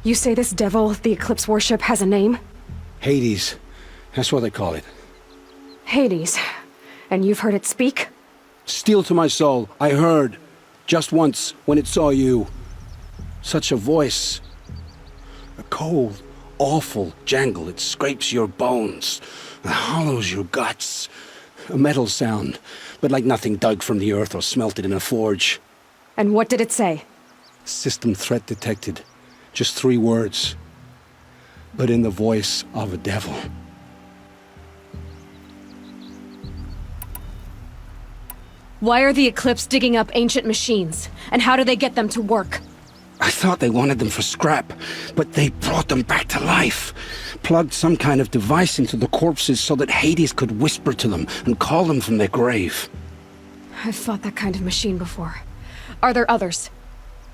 You say this devil the Eclipse worship has a name?
Hades. That's what they call it.
Hades. And you've heard it speak?
Steel to my soul. I heard. Just once, when it saw you. Such a voice. A cold, awful jangle. It scrapes your bones. It hollows your guts. A metal sound, but like nothing dug from the earth or smelted in a forge.
And what did it say?
System threat detected. Just 3 words. But in the voice of a devil.
Why are the Eclipse digging up ancient machines? And how do they get them to work?
I thought they wanted them for scrap, but they brought them back to life. Plugged some kind of device into the corpses so that Hades could whisper to them and call them from their grave.
I've fought that kind of machine before. Are there others?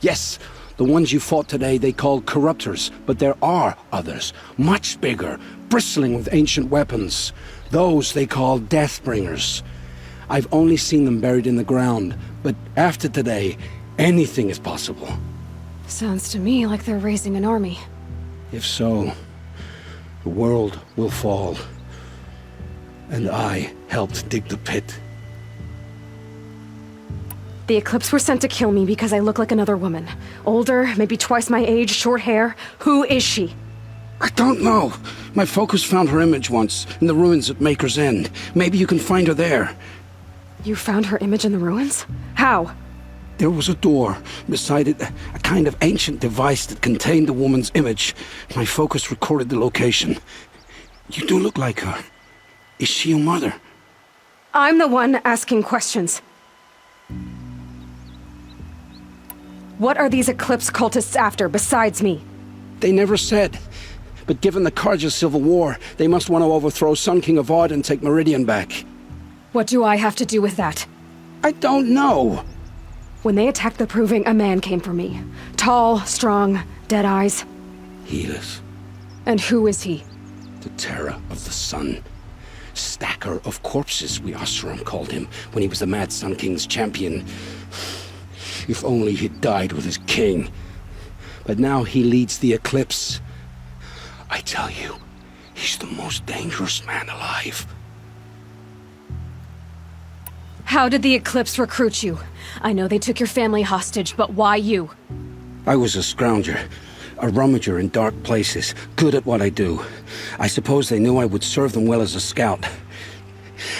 Yes, the ones you fought today they called corruptors, but there are others, much bigger, bristling with ancient weapons. Those they call Deathbringers. I've only seen them buried in the ground, but after today, anything is possible.
Sounds to me like they're raising an army.
If so, the world will fall. And I helped dig the pit.
The Eclipse were sent to kill me because I look like another woman. Older, maybe twice my age, short hair. Who is she?
I don't know. My focus found her image once, in the ruins at Maker's End. Maybe you can find her there.
You found her image in the ruins? How?
There was a door. Beside it, a kind of ancient device that contained the woman's image. My focus recorded the location. You do look like her. Is she your mother?
I'm the one asking questions. What are these Eclipse cultists after, besides me?
They never said. But given the Carja civil war, they must want to overthrow Sun King Avad and take Meridian back.
What do I have to do with that?
I don't know.
When they attacked the Proving, a man came for me. Tall, strong, dead eyes.
Helis.
And who is he?
The terror of the sun. Stacker of corpses, we Oseram called him, when he was the Mad Sun King's champion. If only he'd died with his king. But now he leads the Eclipse. I tell you, he's the most dangerous man alive.
How did the Eclipse recruit you? I know they took your family hostage, but why you?
I was a scrounger, a rummager in dark places, good at what I do. I suppose they knew I would serve them well as a scout.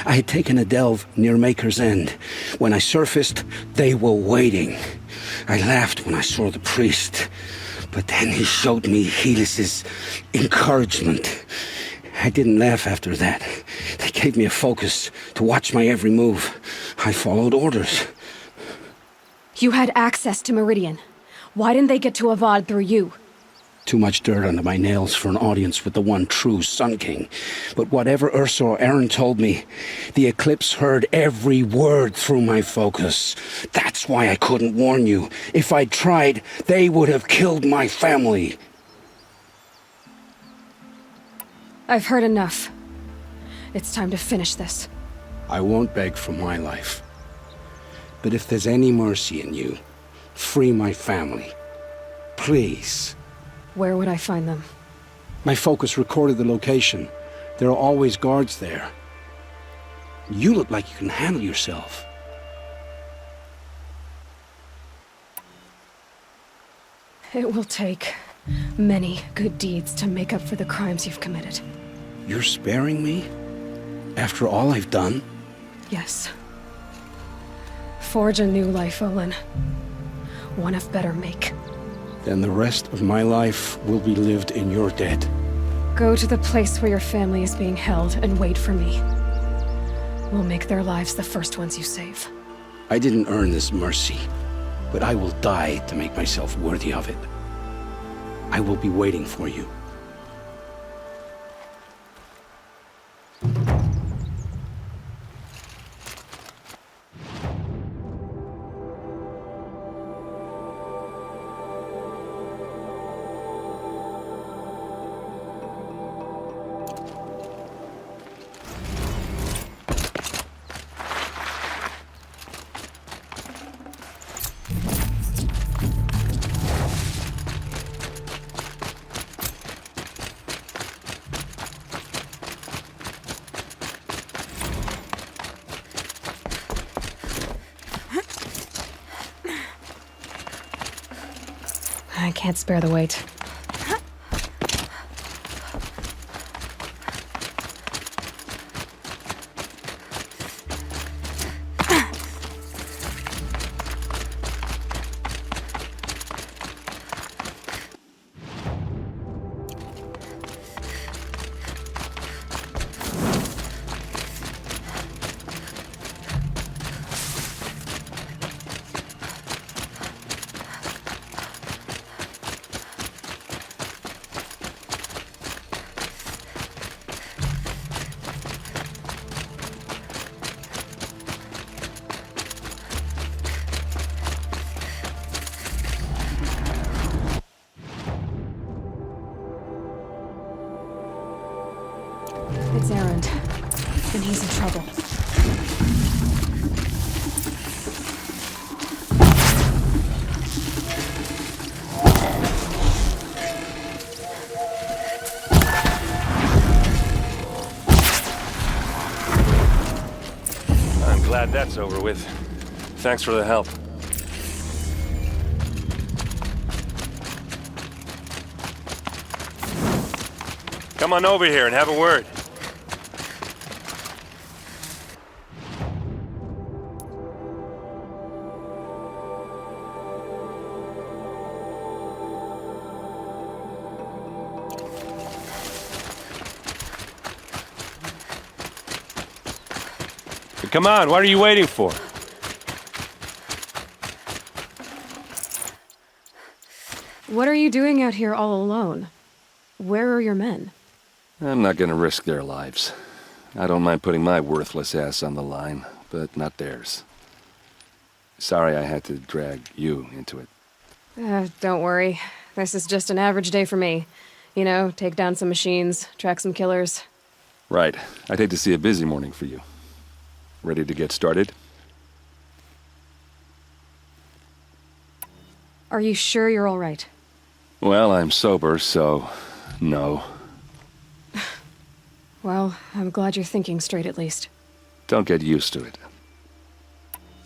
I had taken a delve near Maker's End. When I surfaced, they were waiting. I laughed when I saw the priest, but then he showed me Helis's encouragement. I didn't laugh after that. They gave me a focus to watch my every move. I followed orders.
You had access to Meridian. Why didn't they get to Avad through you?
Too much dirt under my nails for an audience with the one true Sun King. But whatever Ursa or Aaron told me, the Eclipse heard every word through my focus. That's why I couldn't warn you. If I'd tried, they would have killed my family.
I've heard enough. It's time to finish this.
I won't beg for my life. But if there's any mercy in you, free my family. Please.
Where would I find them?
My focus recorded the location. There are always guards there. You look like you can handle yourself.
It will take many good deeds to make up for the crimes you've committed.
You're sparing me? After all I've done?
Yes. Forge a new life, Olin. one of better make.
Then the rest of my life will be lived in your debt.
Go to the place where your family is being held and wait for me. We'll make their lives the first ones you save.
I didn't earn this mercy, but I will die to make myself worthy of it. I will be waiting for you.
I can't spare the weight. It's Erend, and he's in trouble.
I'm glad that's over with. Thanks for the help. Come on over here and have a word. Come on, what are you waiting for?
What are you doing out here all alone? Where are your men?
I'm not gonna risk their lives. I don't mind putting my worthless ass on the line, but not theirs. Sorry I had to drag you into it.
Don't worry. This is just an average day for me. You know, take down some machines, track some killers.
Right. I'd hate to see a busy morning for you. Ready to get started?
Are you sure you're all right?
Well, I'm sober, so no.
Well, I'm glad you're thinking straight at least.
Don't get used to it.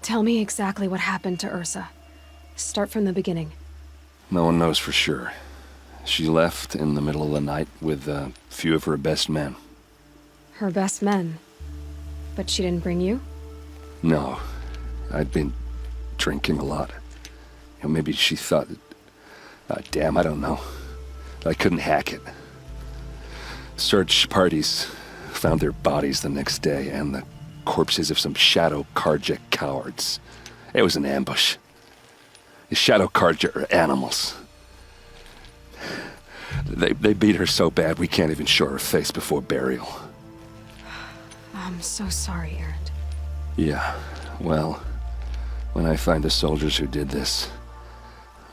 Tell me exactly what happened to Ursa. Start from the beginning.
No one knows for sure. She left in the middle of the night with a few of her best men.
Her best men? But she didn't bring you?
No. I'd been drinking a lot. Maybe she thought... damn, I don't know. I couldn't hack it. Search parties found their bodies the next day and the corpses of some Shadow Carja cowards. It was an ambush. The Shadow Carja are animals. They beat her so bad we can't even show her face before burial.
I'm so sorry, Erend.
Yeah, well, when I find the soldiers who did this,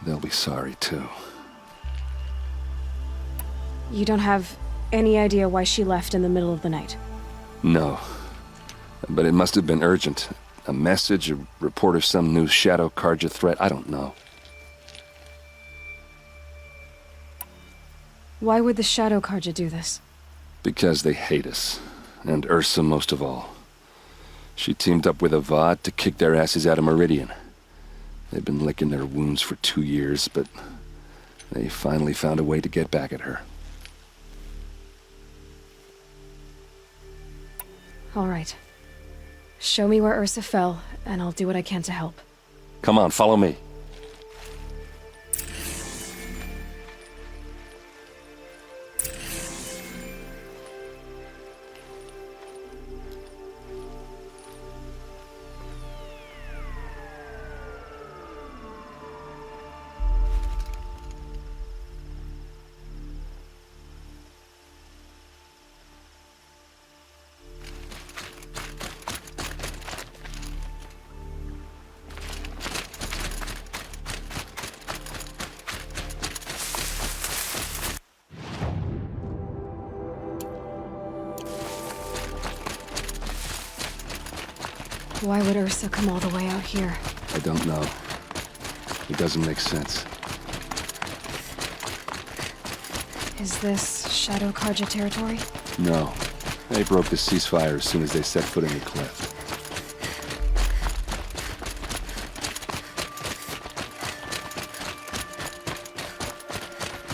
they'll be sorry too.
You don't have any idea why she left in the middle of the night?
No, but it must have been urgent. A message, a report of some new Shadow Carja threat, I don't know.
Why would the Shadow Carja do this?
Because they hate us. And Ursa most of all. She teamed up with Avad to kick their asses out of Meridian. They've been licking their wounds for 2 years, but they finally found a way to get back at her.
All right. Show me where Ursa fell, and I'll do what I can to help.
Come on, follow me.
Why would Ursa come all the way out here?
I don't know. It doesn't make sense.
Is this Shadow Karja territory?
No. They broke the ceasefire as soon as they set foot in the cliff.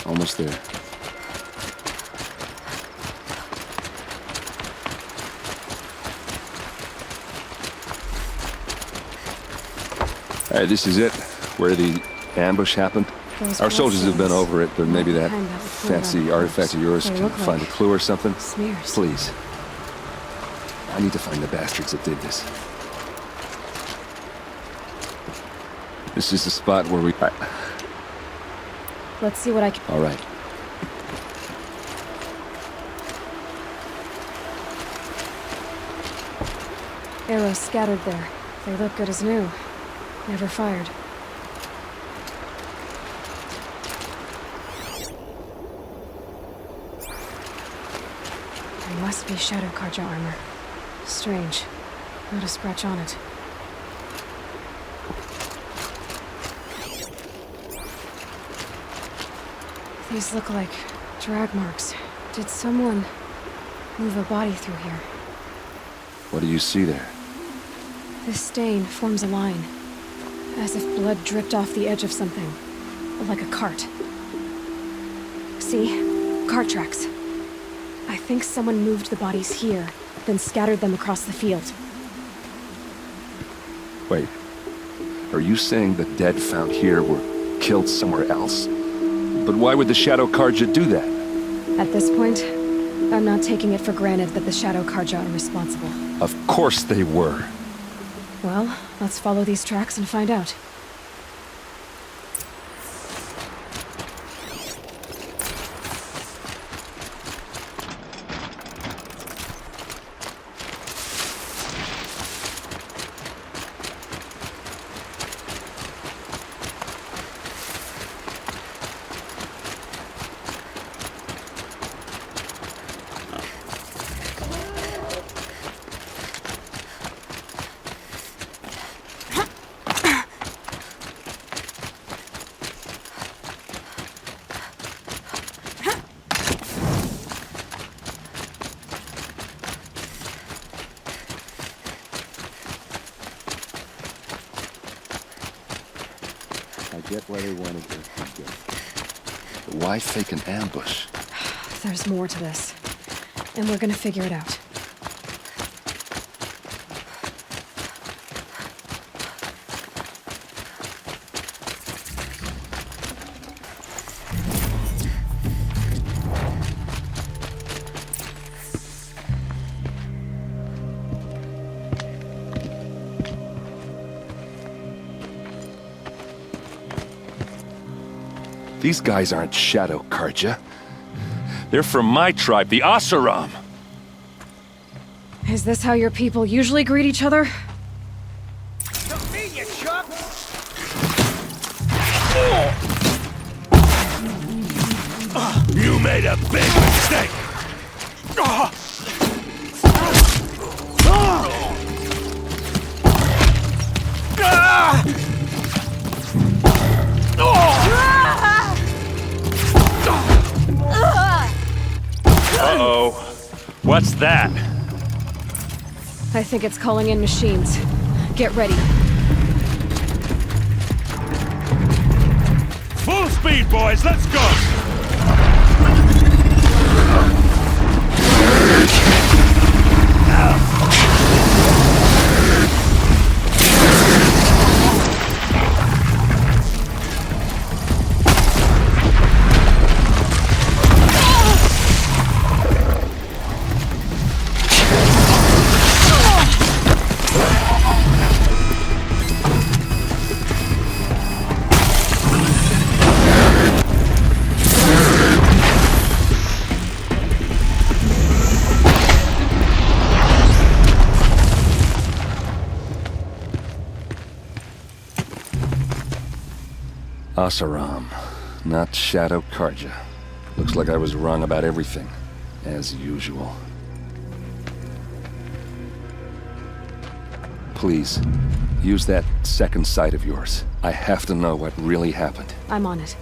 Almost there. All right, this is it. Where the ambush happened. Our soldiers have been over it, but maybe that fancy artifact of yours can find a clue or something.
Smears.
Please. I need to find the bastards that did this. This is the spot where we...
Let's see what I can...
All right.
Arrows scattered there. They look good as new. Never fired. There must be Shadow Karja armor. Strange. Not a scratch on it. These look like drag marks. Did someone move a body through here?
What do you see there?
This stain forms a line, as if blood dripped off the edge of something, like a cart. See? Cart tracks. I think someone moved the bodies here, then scattered them across the field.
Wait. Are you saying the dead found here were killed somewhere else? But why would the Shadow Karja do that?
At this point, I'm not taking it for granted that the Shadow Karja are responsible.
Of course they were.
Well, let's follow these tracks and find out.
I get why they wanted to go. But why fake an ambush?
There's more to this, and we're gonna figure it out.
These guys aren't Shadow Karja. They're from my tribe, the Oseram.
Is this how your people usually greet each other?
You made a big mistake!
Uh-oh. What's that?
I think it's calling in machines. Get ready.
Full speed, boys, let's go!
Oseram, not Shadow Karja. Looks like I was wrong about everything, as usual. Please, use that second sight of yours. I have to know what really happened.
I'm on it.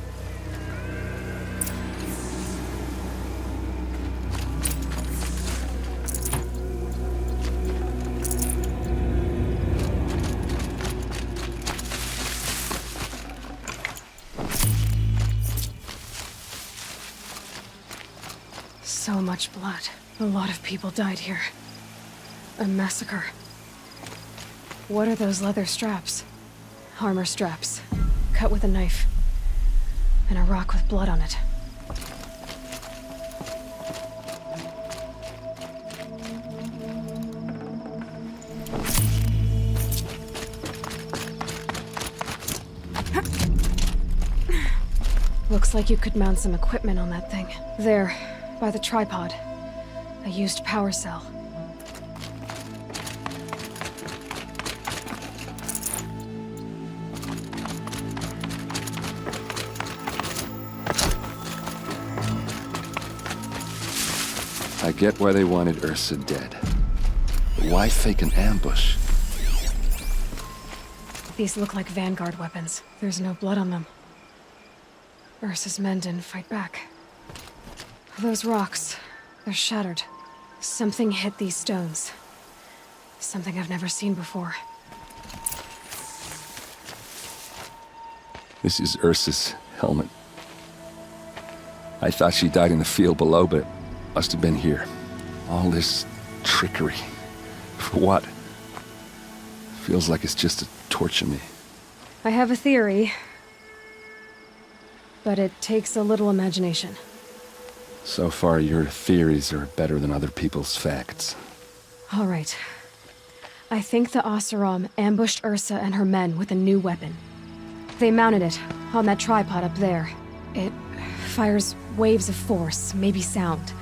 So much blood. A lot of people died here. A massacre. What are those leather straps? Armor straps. Cut with a knife. And a rock with blood on it. Looks like you could mount some equipment on that thing. There, by the tripod. A used power cell.
I get why they wanted Ursa dead. But why fake an ambush?
These look like Vanguard weapons. There's no blood on them. Ursa's men didn't fight back. Those rocks, they're shattered. Something hit these stones. Something I've never seen before.
This is Ursa's helmet. I thought she died in the field below, but it must have been here. All this trickery. For what? Feels like it's just to torture me.
I have a theory. But it takes a little imagination.
So far, your theories are better than other people's facts.
All right. I think the Oseram ambushed Ursa and her men with a new weapon. They mounted it on that tripod up there. It fires waves of force, maybe sound.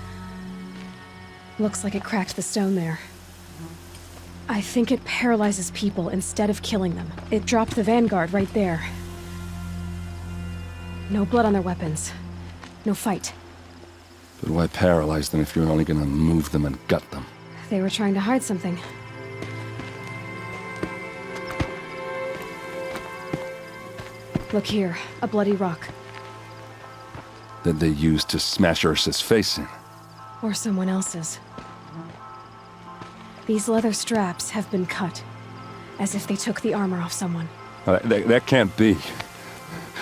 Looks like it cracked the stone there. I think it paralyzes people instead of killing them. It dropped the Vanguard right there. No blood on their weapons. No fight.
But why paralyze them if you're only gonna move them and gut them?
They were trying to hide something. Look here, a bloody rock.
That they used to smash Ursa's face in.
Or someone else's. These leather straps have been cut, as if they took the armor off someone.
That can't be.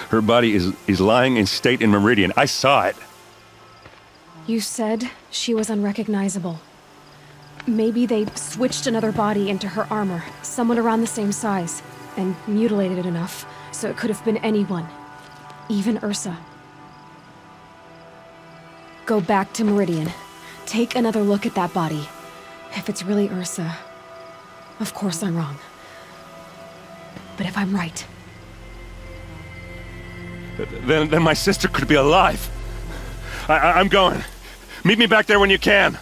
Her body is lying in state in Meridian. I saw it.
You said she was unrecognizable. Maybe they switched another body into her armor, someone around the same size, and mutilated it enough so it could have been anyone. Even Ursa. Go back to Meridian. Take another look at that body. If it's really Ursa, of course I'm wrong. But if I'm right...
Then my sister could be alive. I'm going. Meet me back there when you can.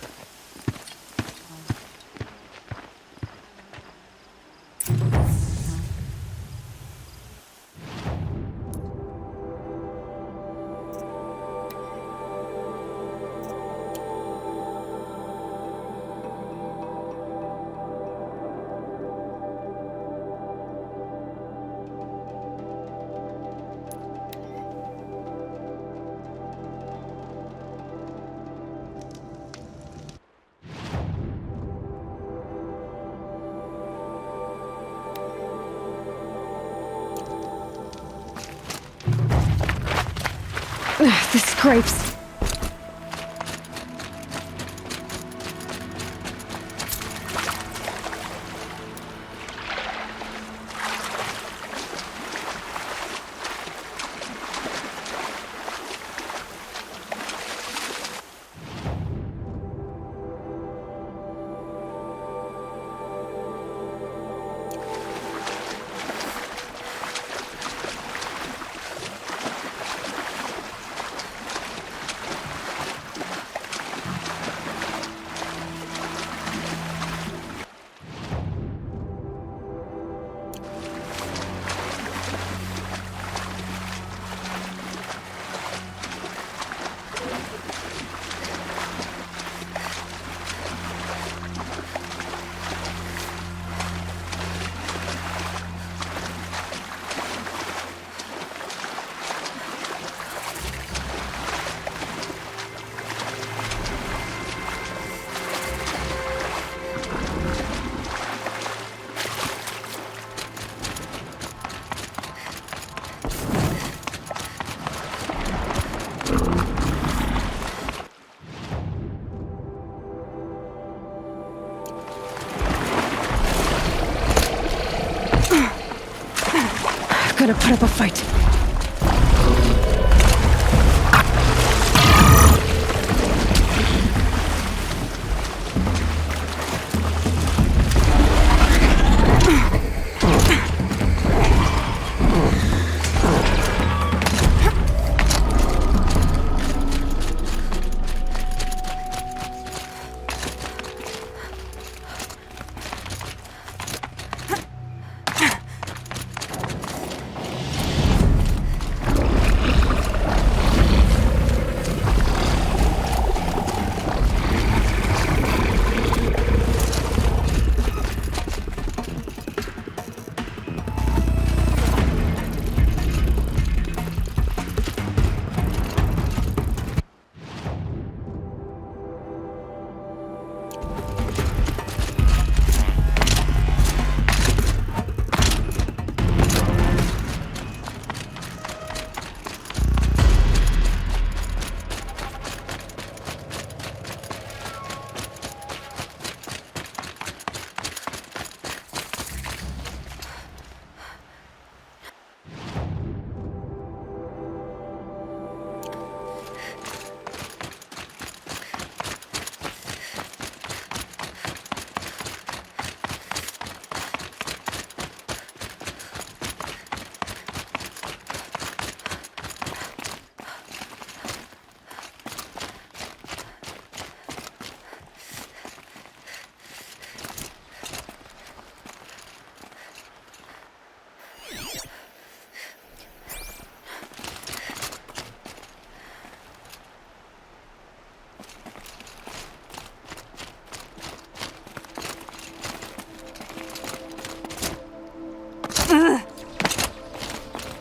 This scrapes. Gotta put up a fight.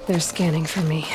They're scanning for me.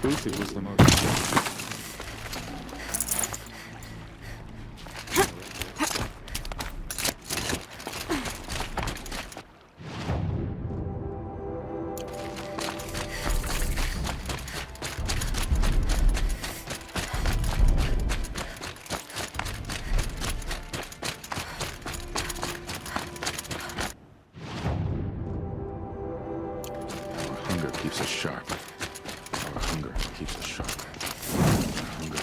Boothie was the most... Hunger keeps us sharp. Our hunger keeps us sharp. Our hunger.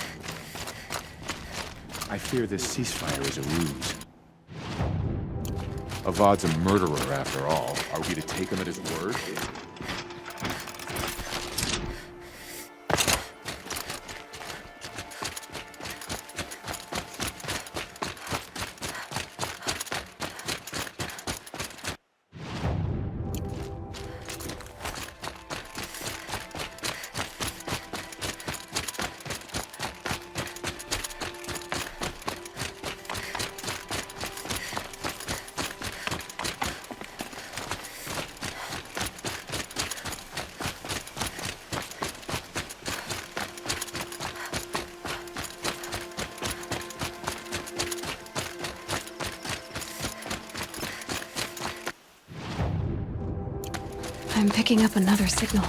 I fear this ceasefire is a ruse. Avad's a murderer after all. Are we to take him at his word?
I'm picking up another signal.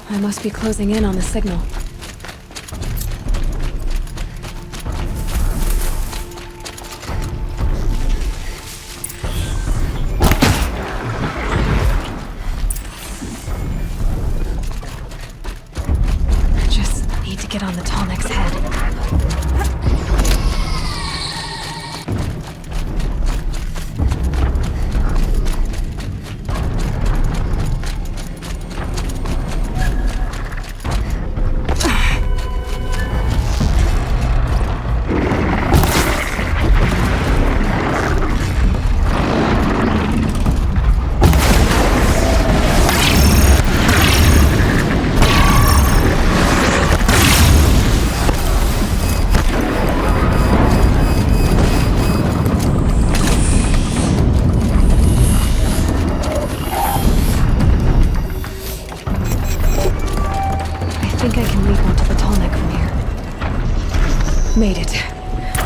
I must be closing in on the signal. Get on the Tallneck's head. I think I can leap onto the Tallneck from here. Made it.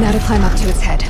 Now to climb up to its head.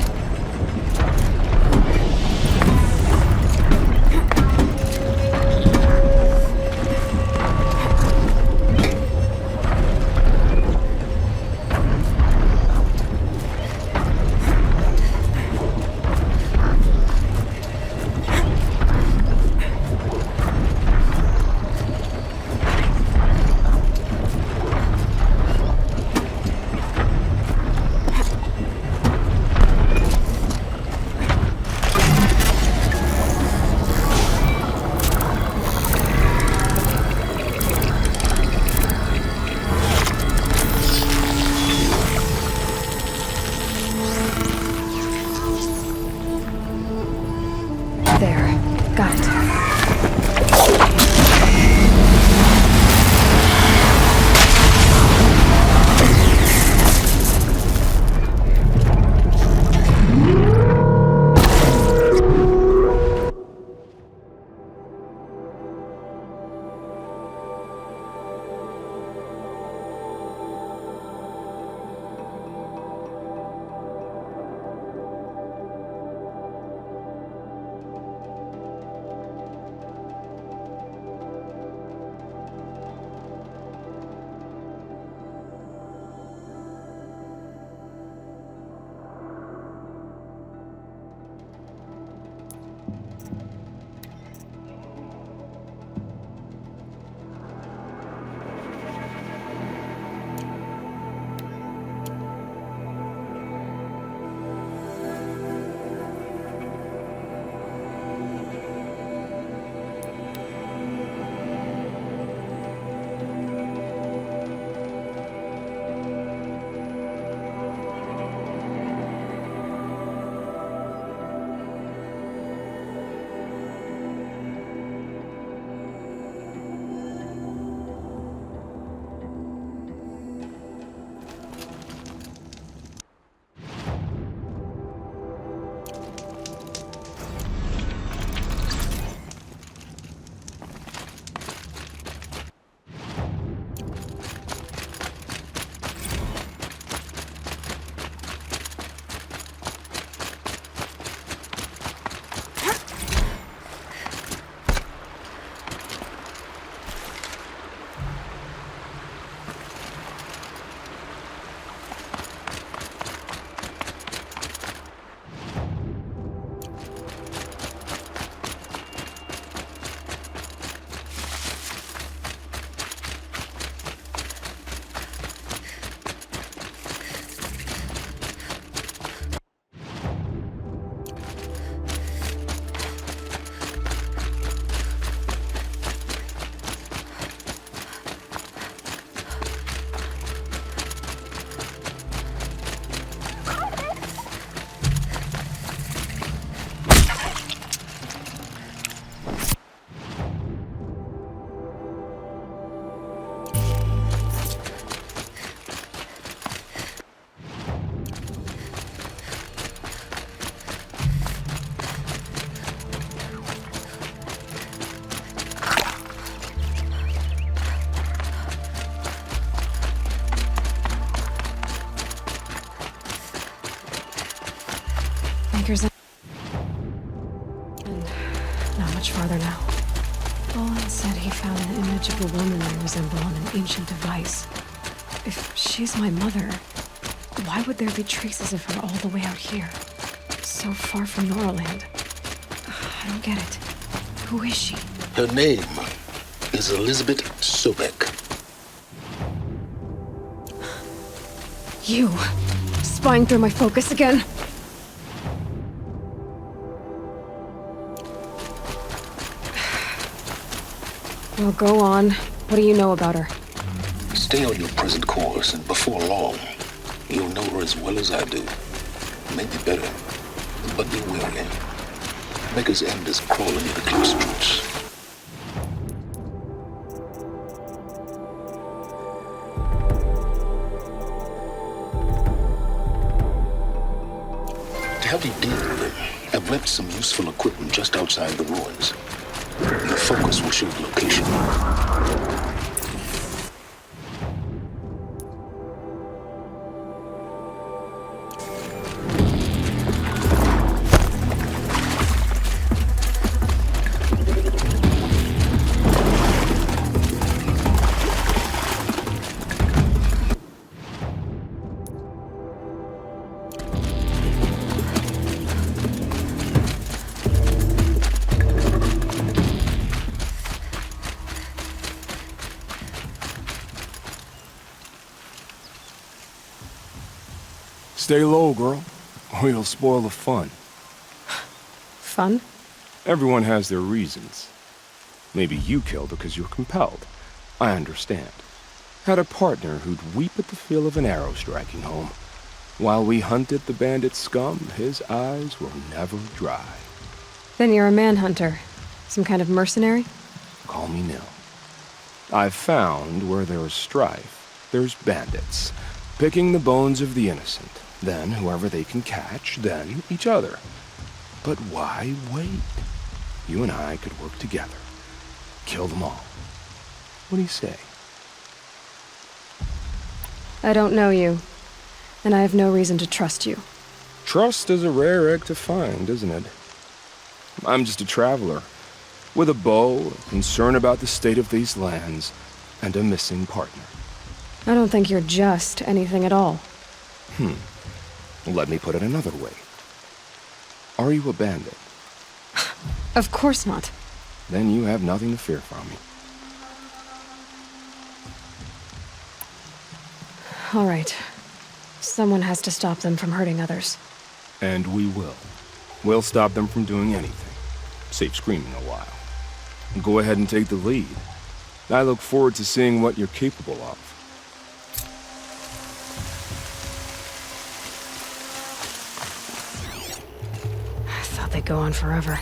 Maker's End. And not much farther now. Bolin said he found an image of a woman I resemble on an ancient device. If she's my mother, why would there be traces of her all the way out here? So far from Noraland. I don't get it. Who is she?
Her name is Elizabeth Sobek.
You! Spying through my focus again? Well, go on. What do you know about her?
Stay on your present course, and before long, you'll know her as well as I do. Maybe better, but be wary. Maker's End is crawling into close troops. To help you deal with them, I've left some useful equipment just outside the ruins. Your focus will show the location.
Stay low, girl, or you'll spoil the fun.
Fun?
Everyone has their reasons. Maybe you killed because you're compelled. I understand. Had a partner who'd weep at the feel of an arrow striking home. While we hunted the bandit scum, his eyes will never dry.
Then you're a manhunter. Some kind of mercenary?
Call me Nil. I've found where there is strife, there's bandits, picking the bones of the innocent. Then whoever they can catch, then each other. But why wait? You and I could work together. Kill them all. What do you say?
I don't know you, and I have no reason to trust you.
Trust is a rare egg to find, isn't it? I'm just a traveler, with a bow, a concern about the state of these lands, and a missing partner.
I don't think you're just anything at all.
Let me put it another way. Are you a bandit?
Of course not.
Then you have nothing to fear from me.
All right. Someone has to stop them from hurting others.
And we will. We'll stop them from doing anything. Save screaming a while. Go ahead and take the lead. I look forward to seeing what you're capable of.
They go on forever.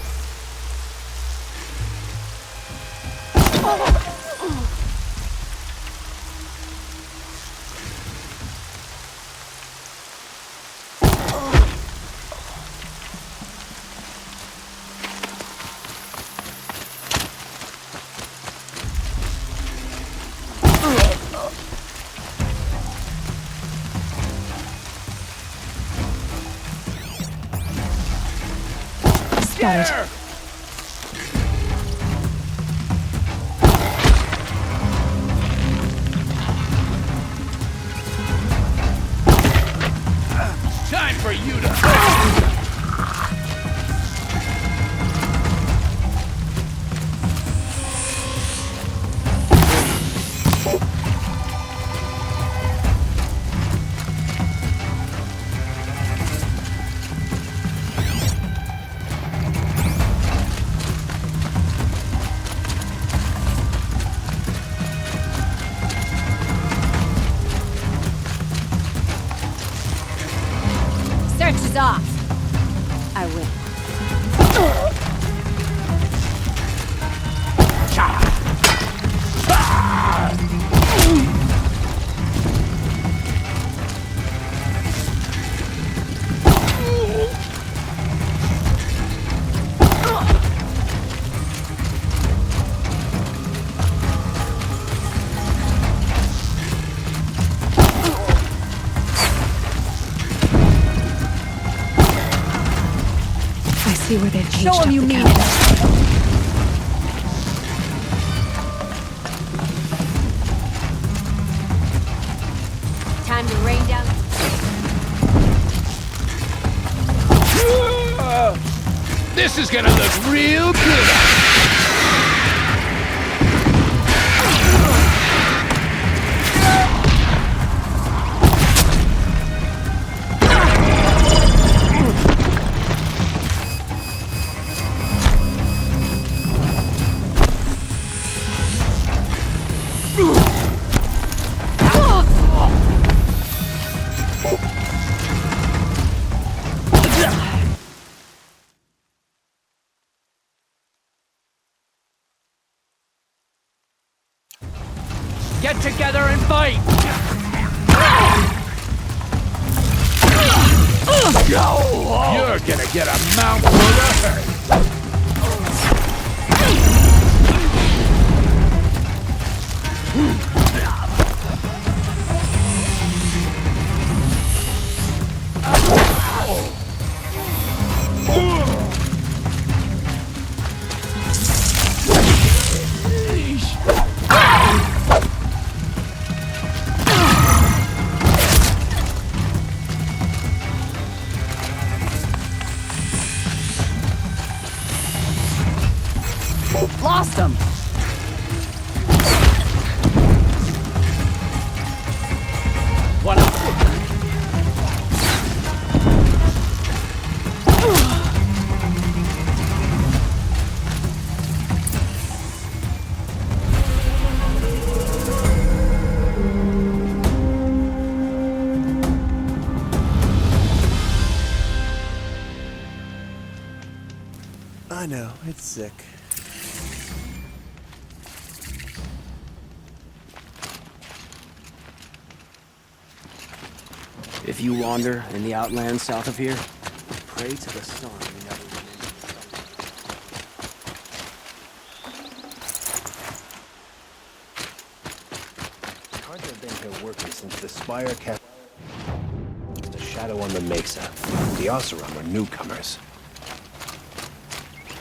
Got it.
Time for you to...
Search is off.
see where they've
Show
changed
'em
up
you
the
mean
count.
Time to rain down.
This is gonna look real good.
Get together and fight!
You're gonna get a mouthful of hurt.
Lost him.
What up?
I know, it's sick. If you wander in the outlands south of here, pray to the sun you never run into. Cards have been here working since the Spire cap. The Shadow on the Mesa. The Oseram are newcomers.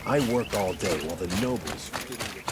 I work all day while the nobles feeding the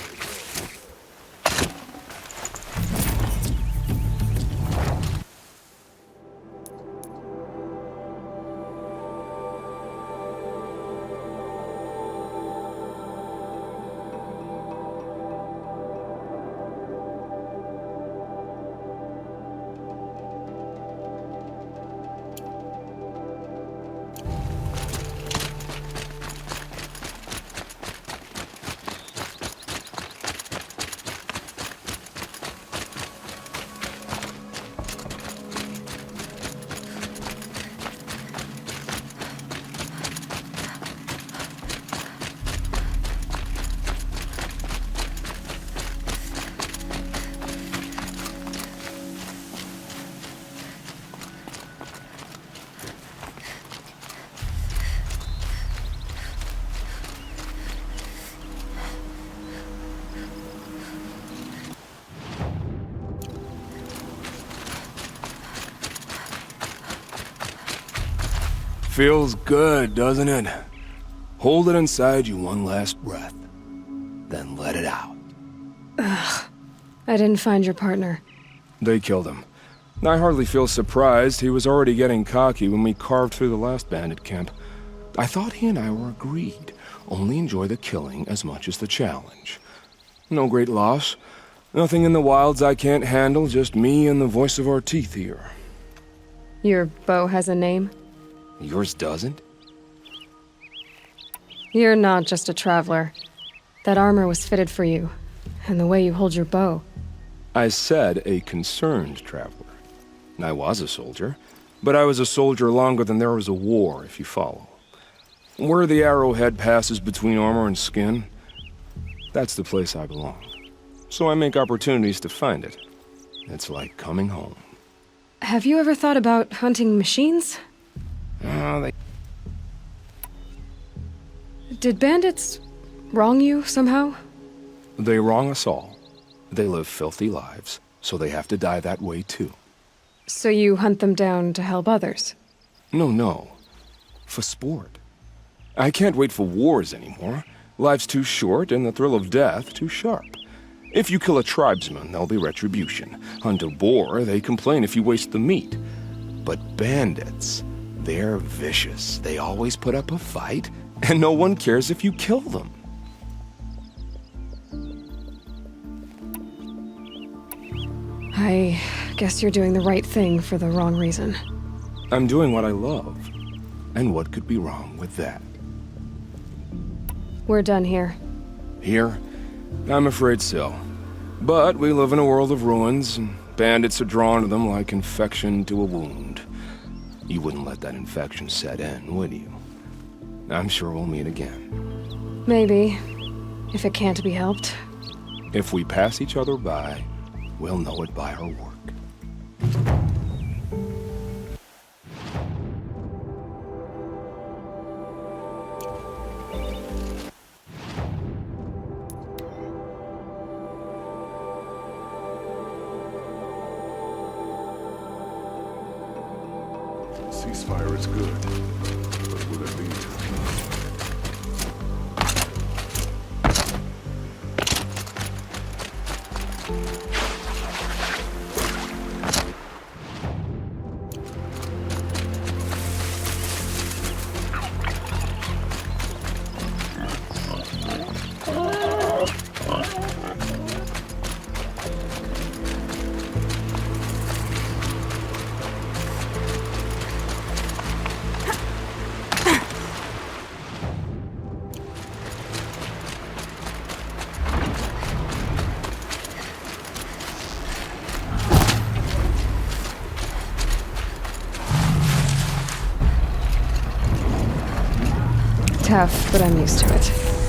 Feels good, doesn't it? Hold it inside you one last breath, then let it out.
Ugh. I didn't find your partner.
They killed him. I hardly feel surprised. He was already getting cocky when we carved through the last bandit camp. I thought he and I were agreed. Only enjoy the killing as much as the challenge. No great loss. Nothing in the wilds I can't handle, just me and the voice of our teeth here.
Your bow has a name?
Yours doesn't?
You're not just a traveler. That armor was fitted for you, and the way you hold your bow.
I said a concerned traveler. I was a soldier, but I was a soldier longer than there was a war, if you follow. Where the arrowhead passes between armor and skin, that's the place I belong. So I make opportunities to find it. It's like coming home.
Have you ever thought about hunting machines? Did bandits wrong you somehow?
They wrong us all. They live filthy lives, so they have to die that way too.
So you hunt them down to help others?
No. For sport. I can't wait for wars anymore. Life's too short and the thrill of death too sharp. If you kill a tribesman, there'll be retribution. Hunt a boar, they complain if you waste the meat. But bandits, they're vicious. They always put up a fight, and no one cares if you kill them.
I guess you're doing the right thing for the wrong reason.
I'm doing what I love. And what could be wrong with that?
We're done here.
Here? I'm afraid so. But we live in a world of ruins, and bandits are drawn to them like infection to a wound. You wouldn't let that infection set in, would you? I'm sure we'll meet again.
Maybe. If it can't be helped.
If we pass each other by, we'll know it by our work.
Ceasefire is good, but will it lead to peace?
Tough, but I'm used to it.